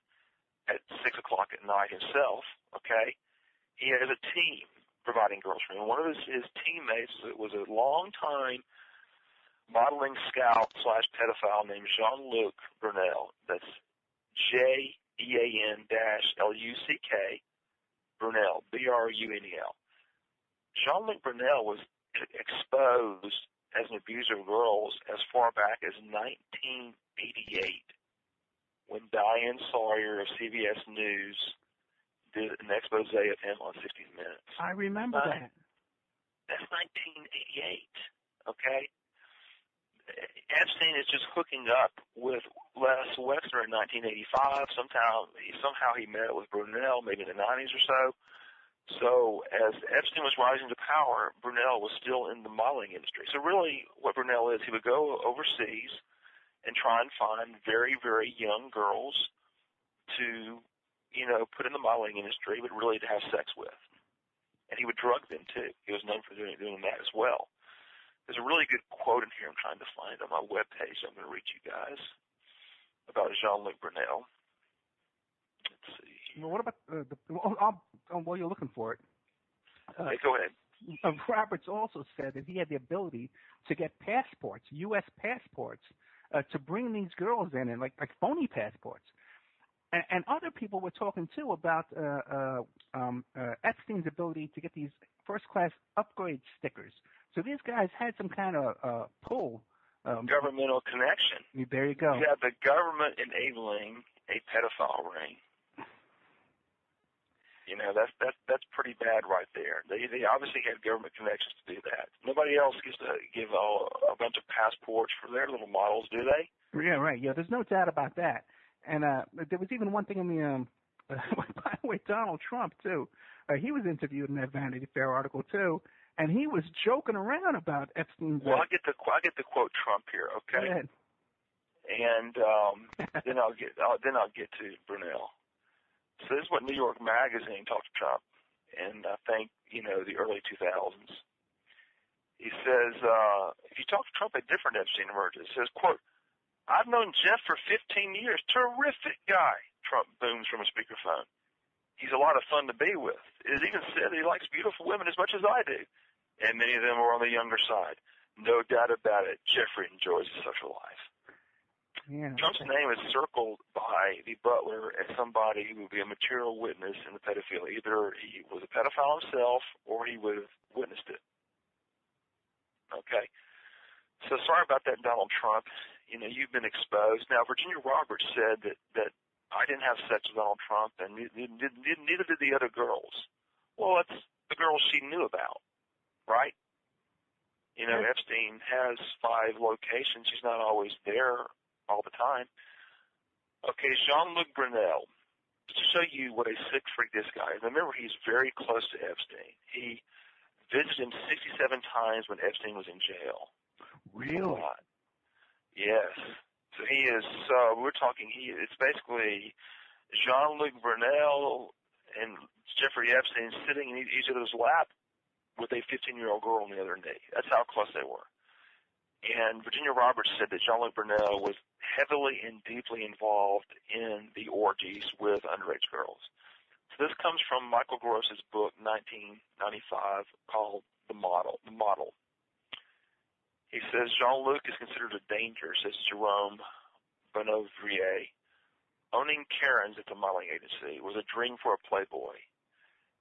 at 6 o'clock at night himself, okay? He has a team providing girls for him. One of his teammates was a long-time modeling scout / pedophile named Jean-Luc Brunel. That's JEAN-LUCK Brunel, BRUNEL. Jean-Luc Brunel was exposed as an abuser of girls as far back as 1988 when Diane Sawyer of CBS News did an expose of him on 60 Minutes. I remember that. That's 1988, okay? Epstein is just hooking up with Les Wexner in 1985. Somehow he met with Brunel maybe in the 90s or so. So as Epstein was rising to power, Brunel was still in the modeling industry. So really what Brunel is, he would go overseas and try and find very, very young girls to, put in the modeling industry, but really to have sex with. And he would drug them too. He was known for doing that as well. There's a really good quote in here I'm trying to find on my webpage I'm going to read you guys about Jean-Luc Brunel. Let's see. Well, what about while you're looking for it? Hey, go ahead. Roberts also said that he had the ability to get passports, U.S. passports, to bring these girls in, and like phony passports. And other people were talking too about Epstein Epstein's ability to get these first-class upgrade stickers. So these guys had some kind of pull. Governmental connection. There you go. You have the government enabling a pedophile ring. You know, that's pretty bad right there. They obviously had government connections to do that. Nobody else gets to give a bunch of passports for their little models, do they? Yeah, right. Yeah, there's no doubt about that. And there was even one thing in the by the way, Donald Trump too. He was interviewed in that Vanity Fair article too, and he was joking around about Epstein's. Well, I get to quote Trump here, okay? Go ahead. And then I'll get to Brunel. So this is what New York Magazine talked to Trump in, I think, the early 2000s. He says, if you talk to Trump, a different Epstein emerges. He says, quote, I've known Jeff for 15 years. Terrific guy, Trump booms from a speakerphone. He's a lot of fun to be with. It is even said that he likes beautiful women as much as I do, and many of them are on the younger side. No doubt about it, Jeffrey enjoys his social life. Yeah. Trump's name is circled by the butler as somebody who would be a material witness in the pedophilia. Either he was a pedophile himself or he would have witnessed it. Okay. So sorry about that, Donald Trump. You've been exposed. Now, Virginia Roberts said that I didn't have sex with Donald Trump, and neither did the other girls. Well, that's the girls she knew about, right? Epstein has 5 locations. He's not always there all the time. Okay, Jean-Luc Brunel, to show you what a sick freak this guy is. Remember, he's very close to Epstein. He visited him 67 times when Epstein was in jail. Really? Yes. So he is, we're talking, it's basically Jean-Luc Brunel and Jeffrey Epstein sitting in each other's lap with a 15-year-old girl on the other knee. That's how close they were. And Virginia Roberts said that Jean-Luc Brunel was heavily and deeply involved in the orgies with underage girls. So this comes from Michael Gross's book, 1995, called The Model. He says Jean-Luc is considered a danger, says Jerome Bonnevier. Owning Karen's at the modeling agency was a dream for a playboy.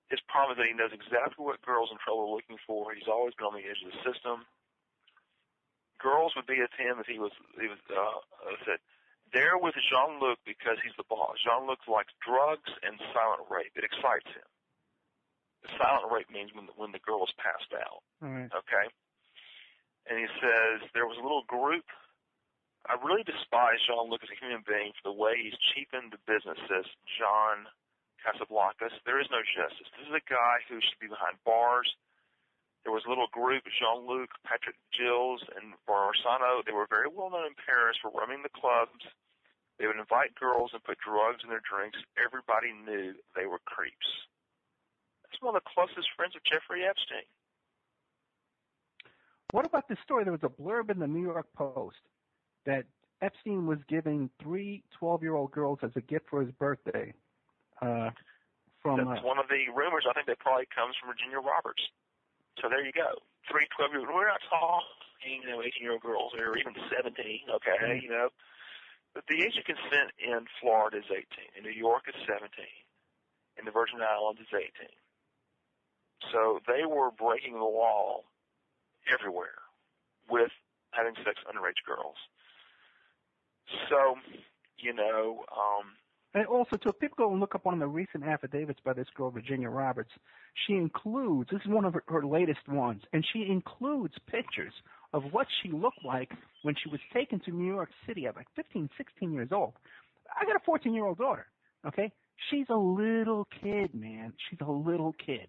His problem is that he knows exactly what girls in trouble are looking for. He's always been on the edge of the system. Girls would be at him if he was said, they're with Jean-Luc because he's the boss. Jean-Luc likes drugs and silent rape. It excites him. The silent rape means when the girl is passed out. All right. Okay? And he says, there was a little group. I really despise Jean-Luc as a human being for the way he's cheapened the business, says John Casablancas. There is no justice. This is a guy who should be behind bars. There was a little group, Jean-Luc, Patrick Gilles, and Barsano. They were very well known in Paris for running the clubs. They would invite girls and put drugs in their drinks. Everybody knew they were creeps. That's one of the closest friends of Jeffrey Epstein. What about this story? There was a blurb in the New York Post that Epstein was giving 3 12-year-old girls as a gift for his birthday. That's one of the rumors. I think that probably comes from Virginia Roberts. So there you go. 3 12-year-olds. We're not talking, 18-year-old girls or even 17, okay, But the age of consent in Florida is 18. In New York is 17. In the Virgin Islands is 18. So they were breaking the law everywhere with having sex with underage girls. So, And also, too, if people go and look up one of the recent affidavits by this girl, Virginia Roberts, she includes, this is one of her latest ones, and she includes pictures of what she looked like when she was taken to New York City at like 15, 16 years old. I got a 14-year-old daughter, okay? She's a little kid, man. She's a little kid,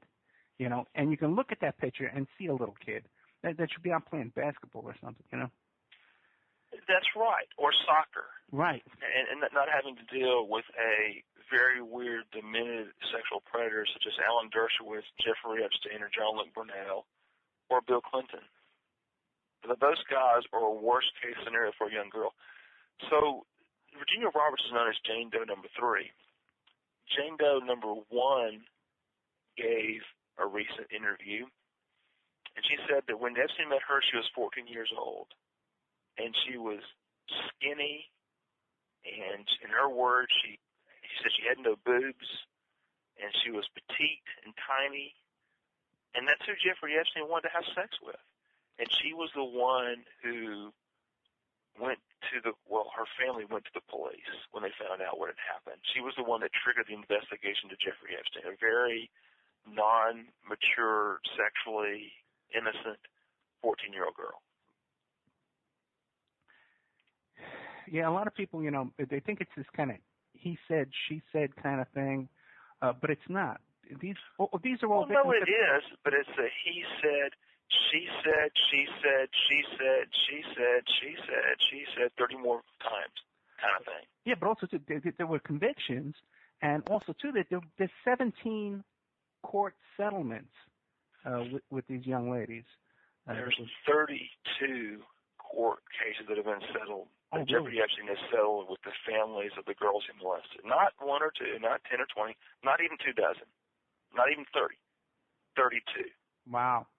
and you can look at that picture and see a little kid. That should be out playing basketball or something, That's right, or soccer. Right. And not having to deal with a very weird, demented sexual predator such as Alan Dershowitz, Jeffrey Epstein, or Jean-Luc Brunel, or Bill Clinton. Those guys are a worst-case scenario for a young girl. So Virginia Roberts is known as Jane Doe number 3. Jane Doe number 1 gave a recent interview, and she said that when Epstein met her, she was 14 years old. And she was skinny, and in her words, she said she had no boobs, and she was petite and tiny, and that's who Jeffrey Epstein wanted to have sex with. And she was the one who her family went to the police when they found out what had happened. She was the one that triggered the investigation to Jeffrey Epstein, a very non-mature, sexually innocent 14-year-old girl. Yeah, a lot of people, they think it's this kind of he said, she said kind of thing, but it's not. These are all. Well, no, it is, but it's a he said, she said, she said, she said, she said, she said, she said 30 more times kind of thing. Yeah, but also there were convictions, and also too that there's 17 court settlements with these young ladies. There's 32 court cases that have been settled. Oh, Jeffrey really? Epstein has settled with the families of the girls he molested. Not one or two, not 10 or 20, not even 2 dozen, not even 30. 32. Wow.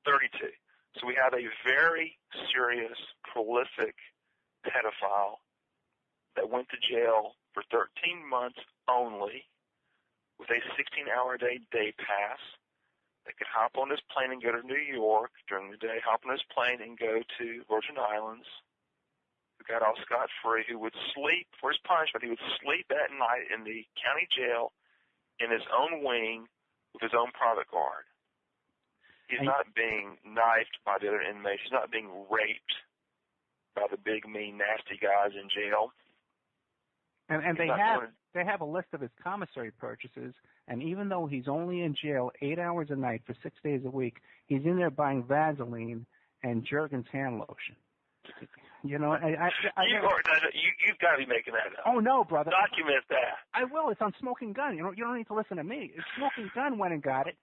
32. So we have a very serious, prolific pedophile that went to jail for 13 months only with a 16-hour-a-day day pass, that could hop on his plane and go to New York during the day, hop on his plane and go to Virgin Islands, who got off scot-free, who would sleep for his punishment. He would sleep at night in the county jail in his own wing with his own private guard. He's not being knifed by the other inmates. He's not being raped by the big, mean, nasty guys in jail. And they have a list of his commissary purchases, and even though he's only in jail 8 hours a night for 6 days a week, he's in there buying Vaseline and Jergens hand lotion. You've got to be making that up. Oh no, brother! Document that. I will. It's on Smoking Gun. You don't need to listen to me. Smoking Gun went and got it.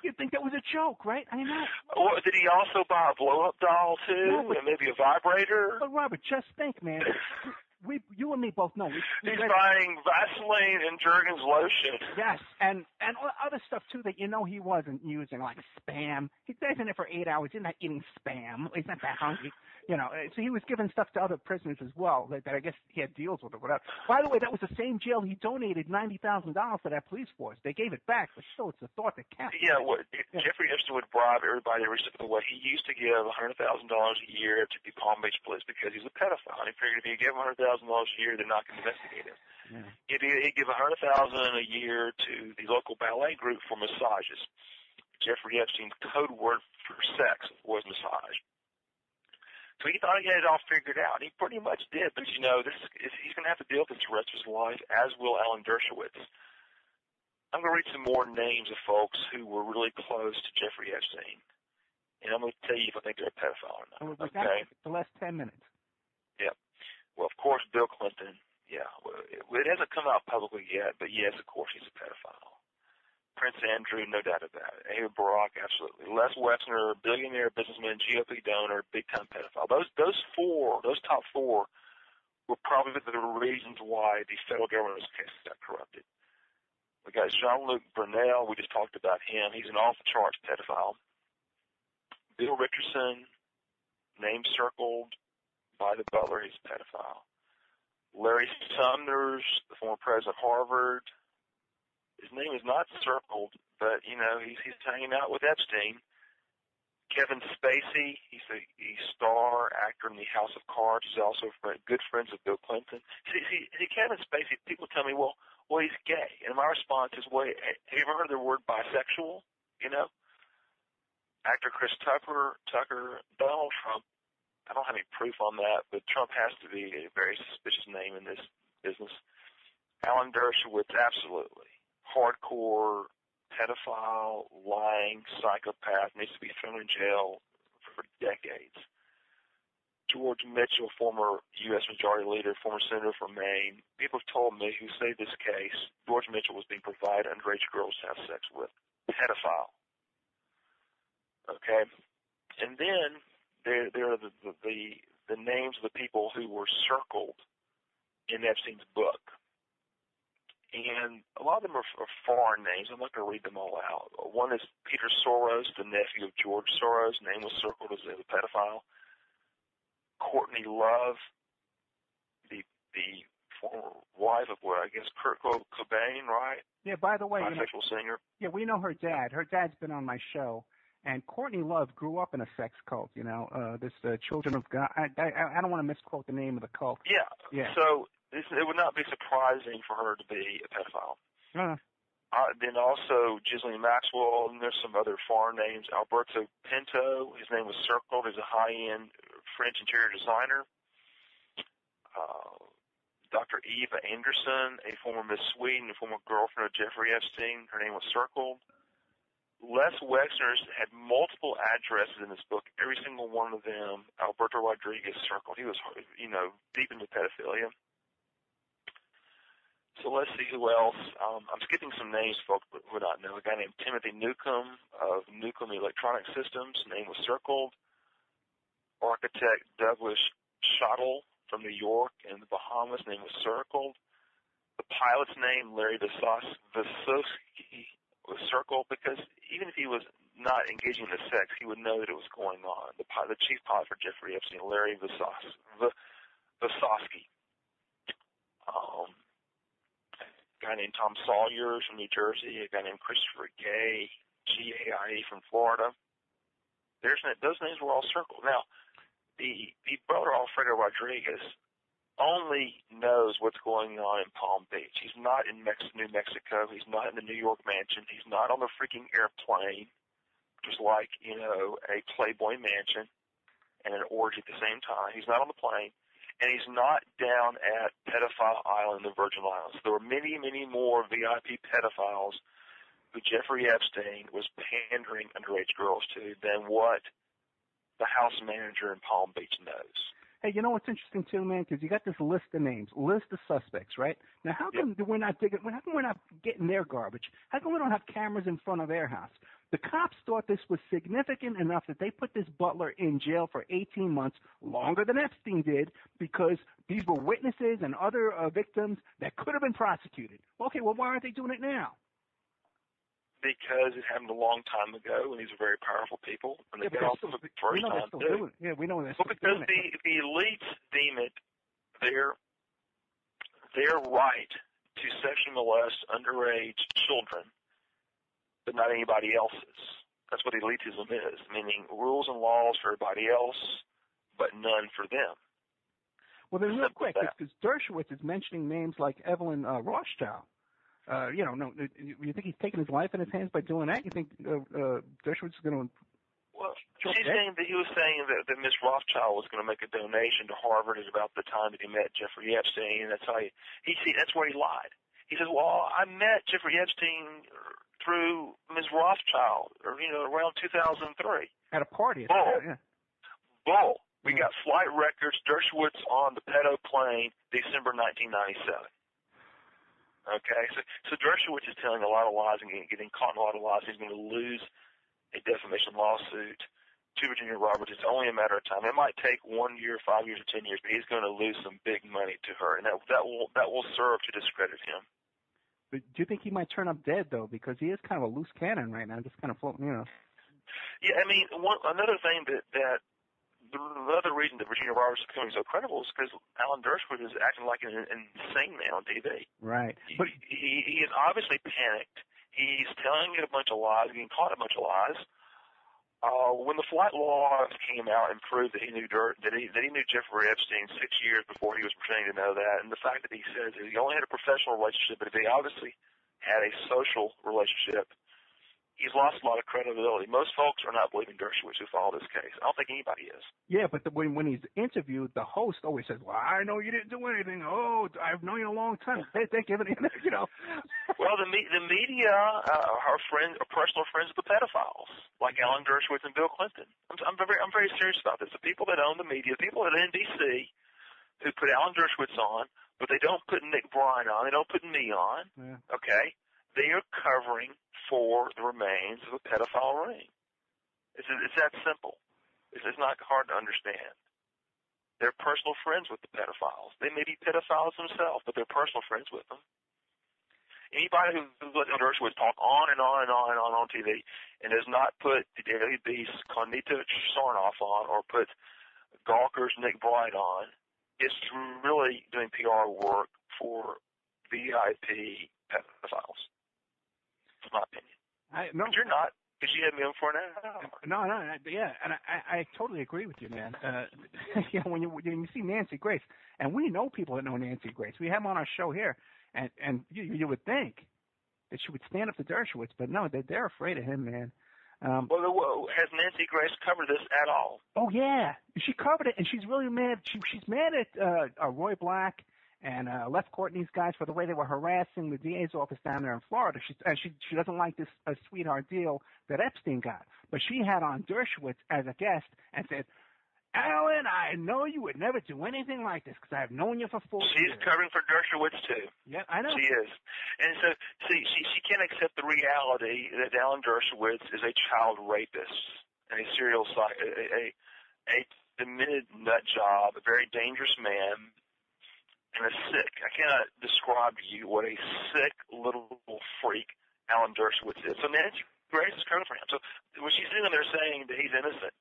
You'd think that was a joke, right? I know. Well, did he also buy a blow-up doll too, no, and maybe a vibrator? But Robert, just think, man. You and me both know. He's buying Vaseline and Jergens lotion. Yes, and other stuff too that he wasn't using, like Spam. He's in there for 8 hours. He's not eating Spam. He's not that hungry. So he was giving stuff to other prisoners as well that I guess he had deals with or whatever. By the way, that was the same jail he donated $90,000 to that police force. They gave it back, but still, it's the thought that counts. Yeah, Jeffrey Epstein would bribe everybody every step of the way. He used to give $100,000 a year to the Palm Beach police because he's a pedophile. And he figured if you give him $100,000 a year, they're not going to investigate him. Yeah. He'd give $100,000 a year to the local ballet group for massages. Jeffrey Epstein's code word for sex was massage. So he thought he had it all figured out. He pretty much did, but he's going to have to deal with this the rest of his life, as will Alan Dershowitz. I'm going to read some more names of folks who were really close to Jeffrey Epstein, and I'm going to tell you if I think they're a pedophile or not. Okay? The last 10 minutes. Yeah. Well, of course, Bill Clinton. Yeah. Well, it hasn't come out publicly yet, but yes, of course, he's a pedophile. Prince Andrew, no doubt about it. Amy Barack, absolutely. Les Wexner, billionaire businessman, GOP donor, big-time pedophile. Those top four, were probably the reasons why the federal government's case got corrupted. We got Jean-Luc Brunel. We just talked about him. He's an off-the-charts pedophile. Bill Richardson, name circled by the butler, he's a pedophile. Larry Summers, the former president of Harvard. His name is not circled, but, he's hanging out with Epstein. Kevin Spacey, he's a star actor in the House of Cards. He's also good friends with Bill Clinton. See, Kevin Spacey, people tell me, well, he's gay. And my response is, have you ever heard the word bisexual? Actor Chris Tucker, Donald Trump. I don't have any proof on that, but Trump has to be a very suspicious name in this business. Alan Dershowitz, absolutely. Hardcore, pedophile, lying, psychopath, needs to be thrown in jail for decades. George Mitchell, former U.S. Majority Leader, former Senator from Maine. People have told me who say this case, George Mitchell was being provided underage girls to have sex with. Pedophile. Okay? And then there are the names of the people who were circled in Epstein's book. And a lot of them are foreign names. I'm not going to read them all out. One is Peter Soros, the nephew of George Soros. Name was circled as a pedophile. Courtney Love, the former wife of what, I guess, Kurt Cobain, right? Yeah, by the way, bisexual singer. Yeah, we know her dad. Her dad's been on my show. And Courtney Love grew up in a sex cult, this Children of God. I don't want to misquote the name of the cult. Yeah. So it would not be surprising for her to be a pedophile. Then also Ghislaine Maxwell, and there's some other foreign names. Alberto Pinto, his name was circled. He's a high-end French interior designer. Dr. Eva Anderson, a former Miss Sweden, a former girlfriend of Jeffrey Epstein. Her name was circled. Les Wexner's had multiple addresses in this book. Every single one of them, Alberto Rodriguez circled. He was, deep into pedophilia. So let's see who else. I'm skipping some names folks would not know. A guy named Timothy Newcomb of Newcomb Electronic Systems. His name was circled. Architect Douglas Schottel from New York and the Bahamas. His name was circled. The pilot's name, Larry Vysocki, was circled because even if he was not engaging in the sex, he would know that it was going on. The chief pilot for Jeffrey Epstein, Larry Vysocki. A guy named Tom Sawyers from New Jersey, a guy named Christopher Gay, G-A-I-E from Florida. Those names were all circled. Now, the brother Alfredo Rodriguez only knows what's going on in Palm Beach. He's not in New Mexico. He's not in the New York mansion. He's not on the freaking airplane, which is like, a Playboy mansion and an orgy at the same time. He's not on the plane. And he's not down at Pedophile Island, the Virgin Islands. There were many, many more VIP pedophiles who Jeffrey Epstein was pandering underage girls to than what the house manager in Palm Beach knows. Hey, you know what's interesting too, man? Because you got this list of names, list of suspects, right? Now, how come we're not digging? How come we're not getting their garbage? How come we don't have cameras in front of their house? The cops thought this was significant enough that they put this butler in jail for 18 months, longer than Epstein did, because these were witnesses and other victims that could have been prosecuted. Okay, well, why aren't they doing it now? Because it happened a long time ago, and these are very powerful people, and they got off the first time too. Yeah, we know they're still doing it. Because the elites deem it their right to sexually molest underage children, but not anybody else's. That's what elitism is, meaning rules and laws for everybody else, but none for them. Well, then real quick, because Dershowitz is mentioning names like Evelyn Rothschild. You think he's taking his life in his hands by doing that? You think Dershowitz is going to? Well, she's saying that he was saying that Miss Rothschild was going to make a donation to Harvard at about the time that he met Jeffrey Epstein, and that's how that's where he lied. He says, "Well, I met Jeffrey Epstein through Miss Rothschild, around 2003 at a party." Bull. We got flight records. Dershowitz on the pedo plane, December 1997. Okay, so Dershowitz is telling a lot of lies and getting caught in a lot of lies. He's going to lose a defamation lawsuit to Virginia Roberts. It's only a matter of time. It might take 1 year, 5 years, or 10 years, but he's going to lose some big money to her, and that will serve to discredit him. But do you think he might turn up dead though? Because he is kind of a loose cannon right now, just kind of floating, Yeah, I mean, another thing that. The other reason that Virginia Roberts is becoming so credible is because Alan Dershowitz is acting like an insane man on TV. Right. But he is obviously panicked. He's telling you a bunch of lies, getting caught in a bunch of lies. When the flight logs came out and proved that he knew Jeffrey Epstein 6 years before he was pretending to know that, and the fact that he says that he only had a professional relationship, but he obviously had a social relationship, he's lost a lot of credibility. Most folks are not believing Dershowitz who follow this case. I don't think anybody is. Yeah, but when he's interviewed, the host always says, "Well, I know you didn't do anything. Oh, I've known you a long time." They're giving him, Well, the media are personal friends of the pedophiles, like Alan Dershowitz and Bill Clinton. I'm very serious about this. The people that own the media, the people at NBC, who put Alan Dershowitz on, but they don't put Nick Bryan on, they don't put me on. Yeah. Okay. They are covering for the remains of a pedophile ring. It's that simple. It's not hard to understand. They're personal friends with the pedophiles. They may be pedophiles themselves, but they're personal friends with them. Anybody who lets Dershowitz talk on and on and on and on TV and does not put the Daily Beast Konita Sarnoff on or put Gawker's Nick Bryan on is really doing PR work for VIP pedophiles. That's my opinion. No, but you're not, because you had me on for an hour. No, yeah, and I totally agree with you, man. When you see Nancy Grace, and we know people that know Nancy Grace. We have them on our show here, and you would think that she would stand up to Dershowitz, but no, they're afraid of him, man. Well, has Nancy Grace covered this at all? Oh yeah, she covered it, and she's really mad. She's mad at Roy Black and Left Court and these guys for the way they were harassing the DA's office down there in Florida. She doesn't like this sweetheart deal that Epstein got. But she had on Dershowitz as a guest and said, Alan, I know you would never do anything like this because I've known you for 4 years. She's covering for Dershowitz, too. Yeah, I know. She is. And so, see, she can't accept the reality that Alan Dershowitz is a child rapist and a serial a demented nut job, a very dangerous man, and a sick. I cannot describe to you what a sick little freak Alan Dershowitz is. So Nancy Grace is covering for him. So when she's sitting there saying that he's innocent,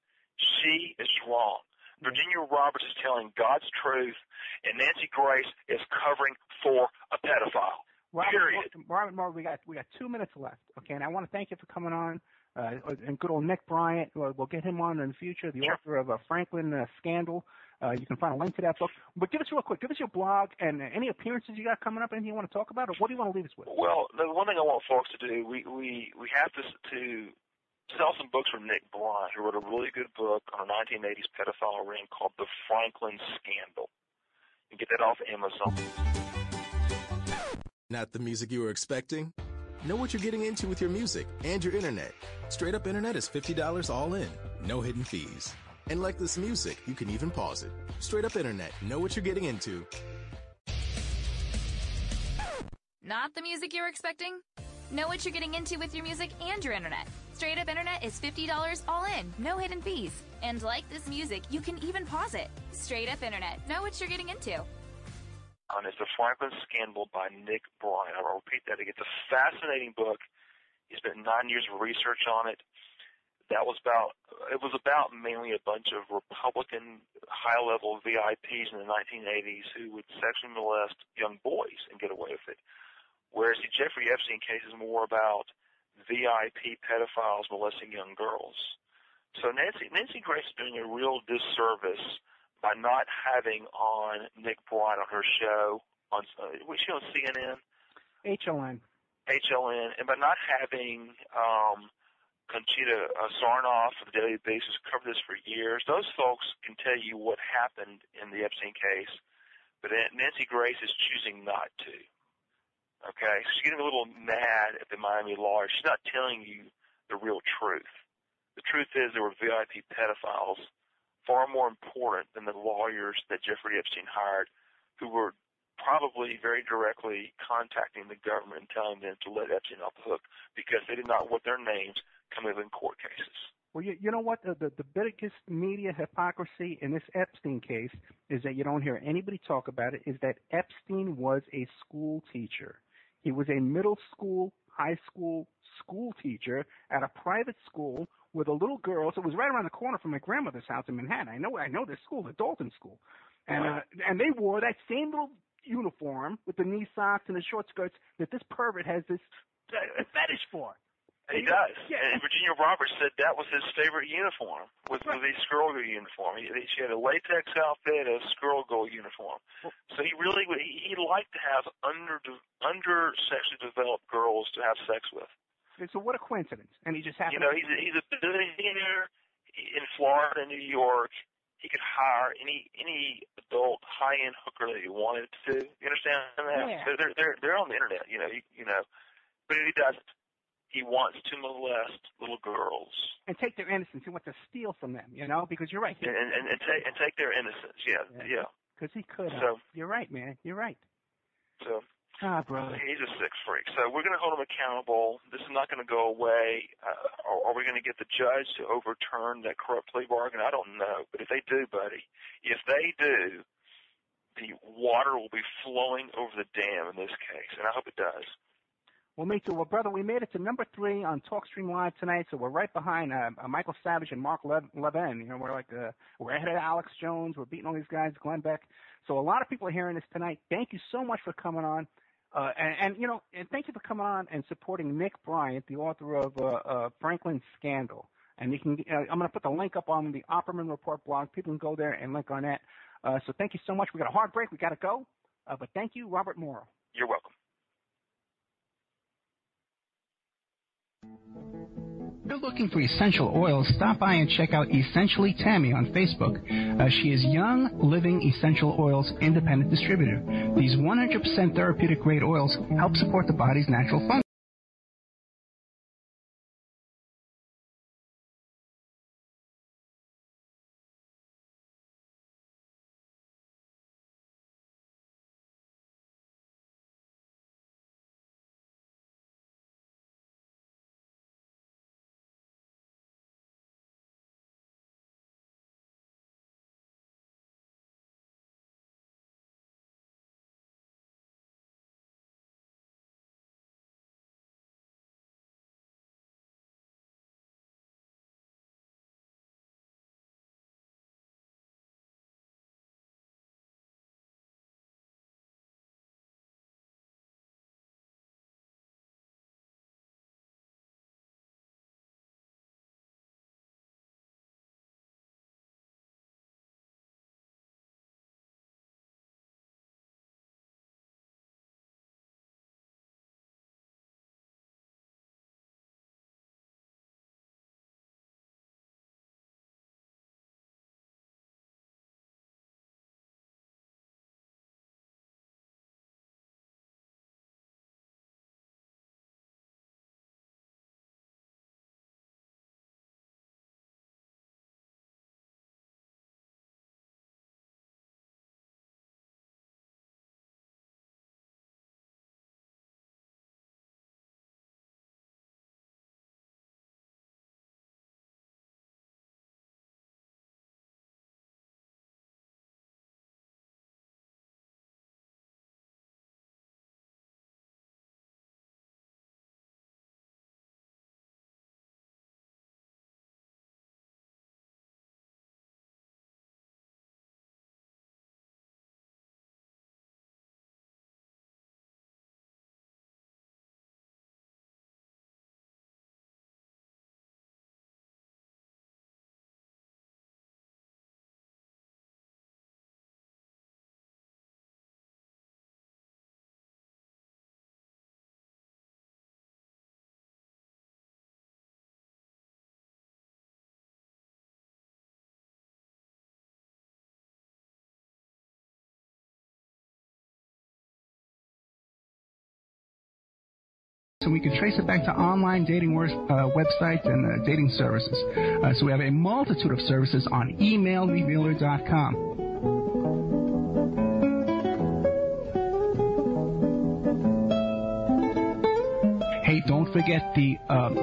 she is wrong. Virginia Roberts is telling God's truth, and Nancy Grace is covering for a pedophile. Period. Robert, we got 2 minutes left. Okay, and I want to thank you for coming on. And good old Nick Bryant, we'll get him on in the future, the author of Franklin Scandal. You can find a link to that book. But give us real quick, give us your blog and any appearances you got coming up, anything you want to talk about, or what do you want to leave us with? Well, the one thing I want folks to do, we have to sell some books from Nick Bryant, who wrote a really good book on a 1980s pedophile ring called The Franklin Scandal. You can get that off Amazon. Not the music you were expecting? Know what you're getting into with your music and your internet. Straight Up Internet is $50 all in, no hidden fees. And like this music, you can even pause it. Straight Up Internet, know what you're getting into. Not the music you were expecting? Know what you're getting into with your music and your internet. Straight Up Internet is $50 all in, no hidden fees. And like this music, you can even pause it. Straight Up Internet, know what you're getting into. It's The Franklin Scandal by Nick Bryant. I'll repeat that again. It's a fascinating book. He spent 9 years of research on it. It was about mainly a bunch of Republican high-level VIPs in the 1980s who would sexually molest young boys and get away with it. Whereas the Jeffrey Epstein case is more about VIP pedophiles molesting young girls. So Nancy Grace is doing a real disservice by not having on Nick Bryant on her show was she on CNN? HLN, and by not having Conchita Sarnoff of the Daily Basis cover this for years, those folks can tell you what happened in the Epstein case, but Nancy Grace is choosing not to. Okay, she's getting a little mad at the Miami lawyers. She's not telling you the real truth. The truth is there were VIP pedophiles far more important than the lawyers that Jeffrey Epstein hired, who were probably very directly contacting the government and telling them to let Epstein off the hook because they did not want their names coming up in court cases. Well, you know what? The biggest media hypocrisy in this Epstein case is that you don't hear anybody talk about it, is that Epstein was a school teacher. He was a middle school, high school teacher at a private school with a little girl. So it was right around the corner from my grandmother's house in Manhattan. I know this school, the Dalton School. And they wore that same little uniform with the knee socks and the short skirts that this pervert has this fetish for. He does. Yeah. And Virginia Roberts said that was his favorite uniform, was the Squirrel Girl uniform. She had a latex outfit, a Squirrel Girl uniform. So he liked to have under sexually developed girls to have sex with. So what a coincidence. And he just happened. He's a billionaire in Florida and New York. He could hire any adult high-end hooker that he wanted to. You understand that? Yeah. They're on the internet, but he doesn't. He wants to molest little girls and take their innocence. He wants to steal from them, because you're right. And take their innocence. Yeah. Because he could. So you're right, man. You're right. So. Brother. He's a sick freak. So we're going to hold him accountable. This is not going to go away. Are we going to get the judge to overturn that corrupt plea bargain? I don't know. But if they do, buddy, if they do, the water will be flowing over the dam in this case, and I hope it does. Well, me too. Well, brother, we made it to number 3 on TalkStream Live tonight, so we're right behind Michael Savage and Mark Levin. You know, we're ahead of Alex Jones. We're beating all these guys, Glenn Beck. So a lot of people are hearing this tonight. Thank you so much for coming on. And thank you for coming on and supporting Nick Bryant, the author of Franklin's Scandal. And you can, I'm going to put the link up on the Opperman Report blog. People can go there and link on that. So thank you so much. We got a hard break. We got to go. But thank you, Robert Morrow. You're welcome. If you're looking for essential oils, stop by and check out Essentially Tammy on Facebook. She is Young Living Essential Oils Independent Distributor. These 100% therapeutic grade oils help support the body's natural function. So we can trace it back to online dating websites and dating services. So we have a multitude of services on emailrevealer.com. Hey, don't forget the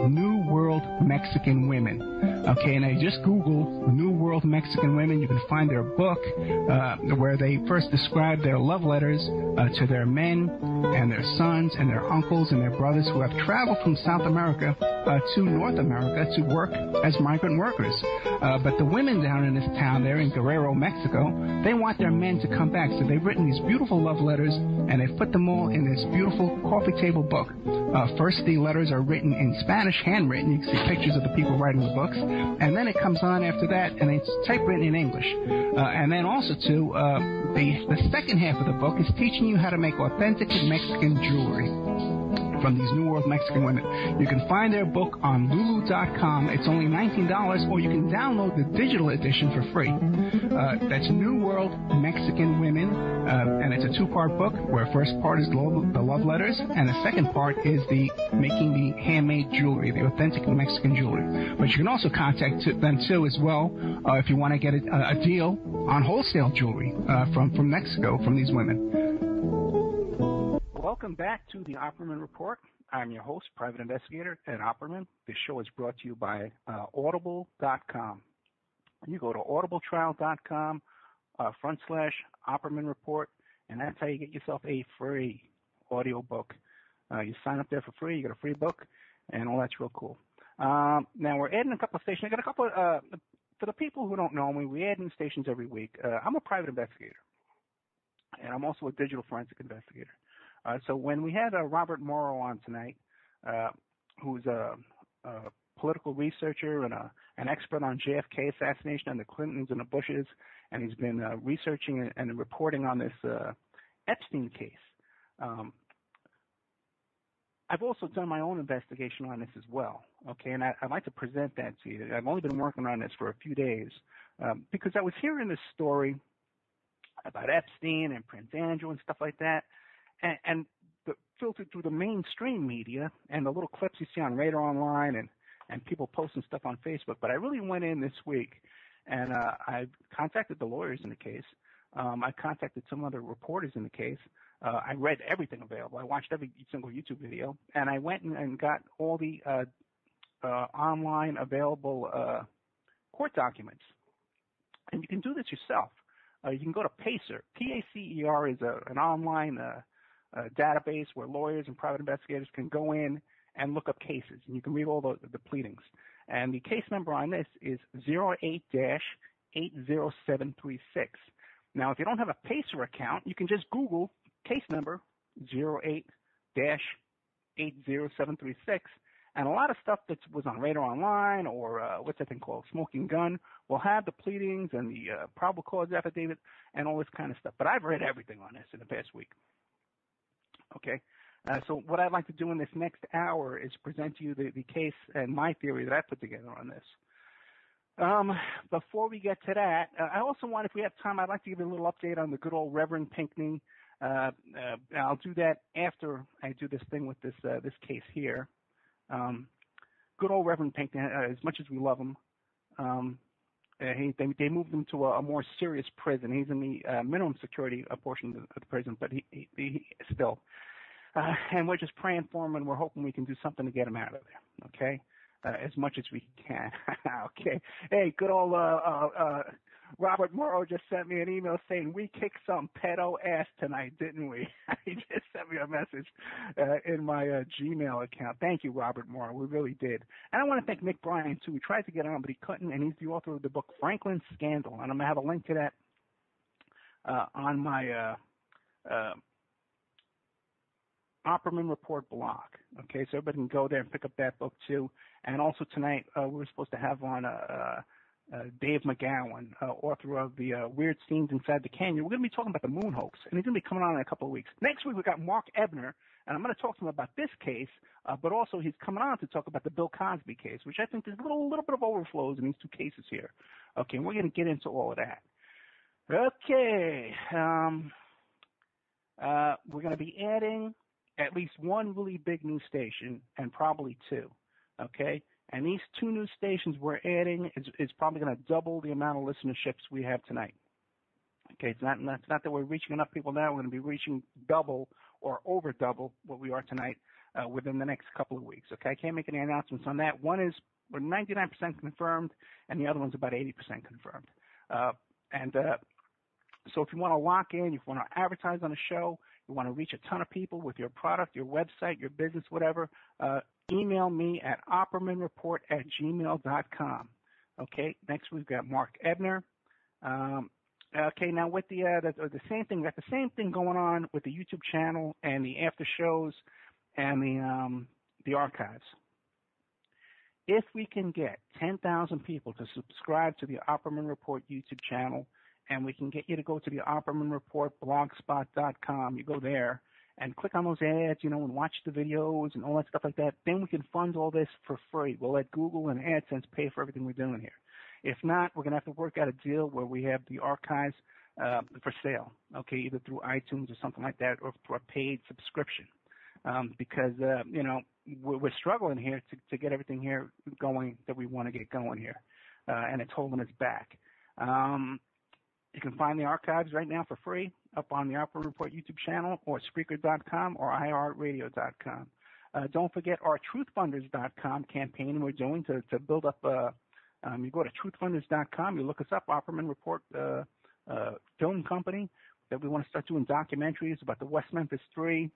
New World Mexican Women. Okay, and I just Google New World Mexican Women. You can find their book where they first describe their love letters to their men and their sons and their uncles and their brothers who have traveled from South America to North America to work as migrant workers. But the women down in this town there in Guerrero, Mexico, they want their men to come back. So they've written these beautiful love letters, and they've put them all in this beautiful coffee table book. First, the letters are written in Spanish, handwritten. You can see pictures of the people writing the books. And then it comes on after that, and it's typewritten in English. And then also, too, the second half of the book is teaching you how to make authentic Mexican jewelry from these New World Mexican women. You can find their book on Lulu.com. It's only $19, or you can download the digital edition for free. That's New World Mexican Women, and it's a two-part book where first part is the love letters, and the second part is the making the handmade jewelry, the authentic Mexican jewelry. But you can also contact them, too, as well, if you want to get a deal on wholesale jewelry from Mexico from these women. Welcome back to the Opperman Report. I'm your host, Private Investigator Ed Opperman. This show is brought to you by Audible.com. You go to audibletrial.com /Opperman Report, and that's how you get yourself a free audiobook. You sign up there for free. You get a free book, and all that's real cool. Now we're adding a couple of stations. I got a couple for the people who don't know me, we add new stations every week. I'm a private investigator, and I'm also a digital forensic investigator. So when we had Robert Morrow on tonight, who's a political researcher and an expert on JFK assassination and the Clintons and the Bushes, and he's been researching and reporting on this Epstein case. I've also done my own investigation on this as well, okay, and I'd like to present that to you. I've only been working on this for a few days because I was hearing this story about Epstein and Prince Andrew and stuff like that, and filtered through the mainstream media and the little clips you see on Radar Online and people posting stuff on Facebook. But I really went in this week, and I contacted the lawyers in the case. I contacted some other reporters in the case. I read everything available. I watched every single YouTube video, and I went and got all the online available court documents. And you can do this yourself. You can go to Pacer. PACER is an online database where lawyers and private investigators can go in and look up cases, and you can read all the pleadings. And the case number on this is 08-80736. Now, if you don't have a Pacer account, you can just Google case number 08-80736, and a lot of stuff that was on Radar Online or what's that thing called, Smoking Gun, will have the pleadings and the probable cause affidavit and all this kind of stuff. But I've read everything on this in the past week. Okay, so what I'd like to do in this next hour is present to you the case and my theory that I put together on this. Before we get to that, I also want, if we have time, I'd like to give you a little update on the good old Reverend Pinckney. I'll do that after I do this thing with this case here. Good old Reverend Pinckney, as much as we love him, they moved him to a more serious prison. He's in the minimum security portion of the prison, but he still. And we're just praying for him, and we're hoping we can do something to get him out of there, okay? As much as we can. Okay. Hey, good old Robert Morrow just sent me an email saying we kicked some pedo ass tonight, didn't we? He just sent me a message in my Gmail account. Thank you, Robert Morrow. We really did. And I want to thank Nick Bryan, too. We tried to get on, but he couldn't, and he's the author of the book Franklin's Scandal. And I'm going to have a link to that on my Opperman Report blog. Okay, so everybody can go there and pick up that book, too. And also tonight, we were supposed to have on Dave McGowan, author of the Weird Scenes Inside the Canyon. We're going to be talking about the moon hoax, and he's going to be coming on in a couple of weeks. Next week, we've got Mark Ebner, and I'm going to talk to him about this case, but also he's coming on to talk about the Bill Cosby case, which I think there's a little bit of overflows in these two cases here. Okay, and we're going to get into all of that. Okay, we're going to be adding at least one really big new station, and probably two. Okay, and these two new stations we're adding is probably going to double the amount of listenerships we have tonight. Okay, it's not that we're reaching enough people now. We're going to be reaching double or over double what we are tonight within the next couple of weeks. Okay, I can't make any announcements on that. One is we're 99% confirmed, and the other one's about 80% confirmed. So if you want to lock in, if you want to advertise on a show, you want to reach a ton of people with your product, your website, your business, whatever, email me at oppermanreport@gmail.com. Okay, next we've got Mark Ebner. Okay, now with the same thing, we got the same thing going on with the YouTube channel and the after shows and the archives. If we can get 10,000 people to subscribe to the Opperman Report YouTube channel, and we can get you to go to the Opperman Report blogspot.com, you go there and click on those ads, and watch the videos and all that stuff like that, then we can fund all this for free. We'll let Google and AdSense pay for everything we're doing here. If not, we're going to have to work out a deal where we have the archives for sale, okay, either through iTunes or something like that, or through a paid subscription, because, we're struggling here to get everything here going that we want to get going here, and it's holding us back. You can find the archives right now for free up on the Opperman Report YouTube channel or Spreaker.com or iHeartRadio.com. Don't forget our TruthFunders.com campaign we're doing to build up. You go to TruthFunders.com, you look us up, Opperman Report Film Company, that we want to start doing documentaries about the West Memphis 3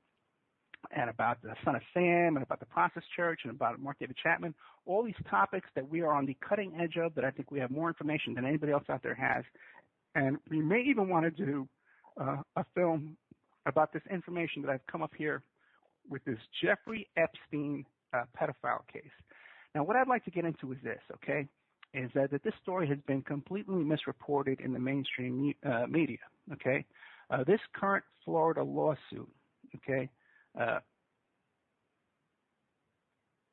and about the Son of Sam and about the Process Church and about Mark David Chapman, all these topics that we are on the cutting edge of, that I think we have more information than anybody else out there has. And we may even want to do a film about this information that I've come up here with this Jeffrey Epstein pedophile case. Now, what I'd like to get into is this, okay, is that this story has been completely misreported in the mainstream media, okay? This current Florida lawsuit, okay,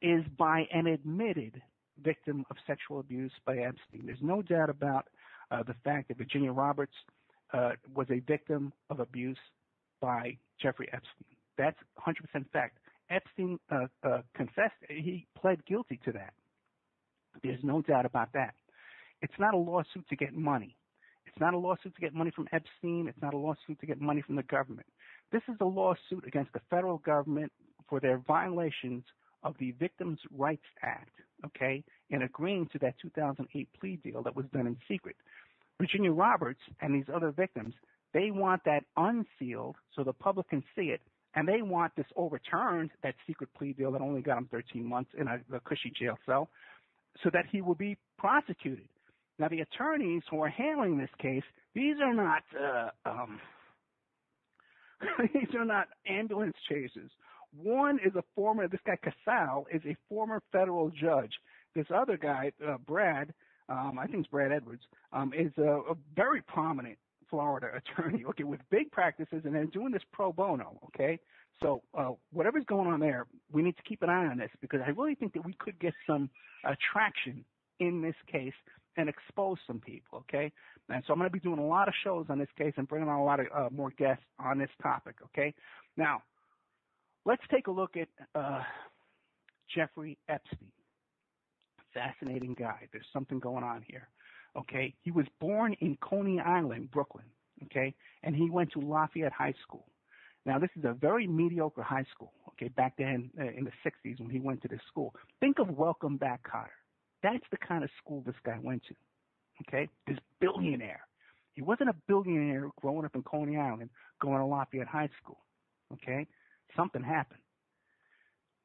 is by an admitted victim of sexual abuse by Epstein. There's no doubt about the fact that Virginia Roberts was a victim of abuse by Jeffrey Epstein. That's 100% fact. Epstein confessed. He pled guilty to that. There's no doubt about that. It's not a lawsuit to get money. It's not a lawsuit to get money from Epstein. It's not a lawsuit to get money from the government. This is a lawsuit against the federal government for their violations of the Victims' Rights Act, okay, in agreeing to that 2008 plea deal that was done in secret. Virginia Roberts and these other victims, they want that unsealed so the public can see it, and they want this overturned, that secret plea deal that only got him 13 months in a cushy jail cell, so that he will be prosecuted. Now, the attorneys who are handling this case, these are not these are not ambulance chasers. One is this guy Casal is a former federal judge. This other guy, Brad, I think it's Brad Edwards, is a very prominent Florida attorney, okay, with big practices, and they're doing this pro bono, okay? So whatever's going on there, we need to keep an eye on this, because I really think that we could get some traction in this case and expose some people, okay? And so I'm going to be doing a lot of shows on this case and bringing on a lot of more guests on this topic, okay? Now, let's take a look at Jeffrey Epstein. Fascinating guy. There's something going on here, okay? He was born in Coney Island, Brooklyn, okay? And he went to Lafayette High School. Now, this is a very mediocre high school, okay, back then in the 60s when he went to this school. Think of Welcome Back, Kotter. That's the kind of school this guy went to, okay? This billionaire. He wasn't a billionaire growing up in Coney Island going to Lafayette High School, okay? Something happened.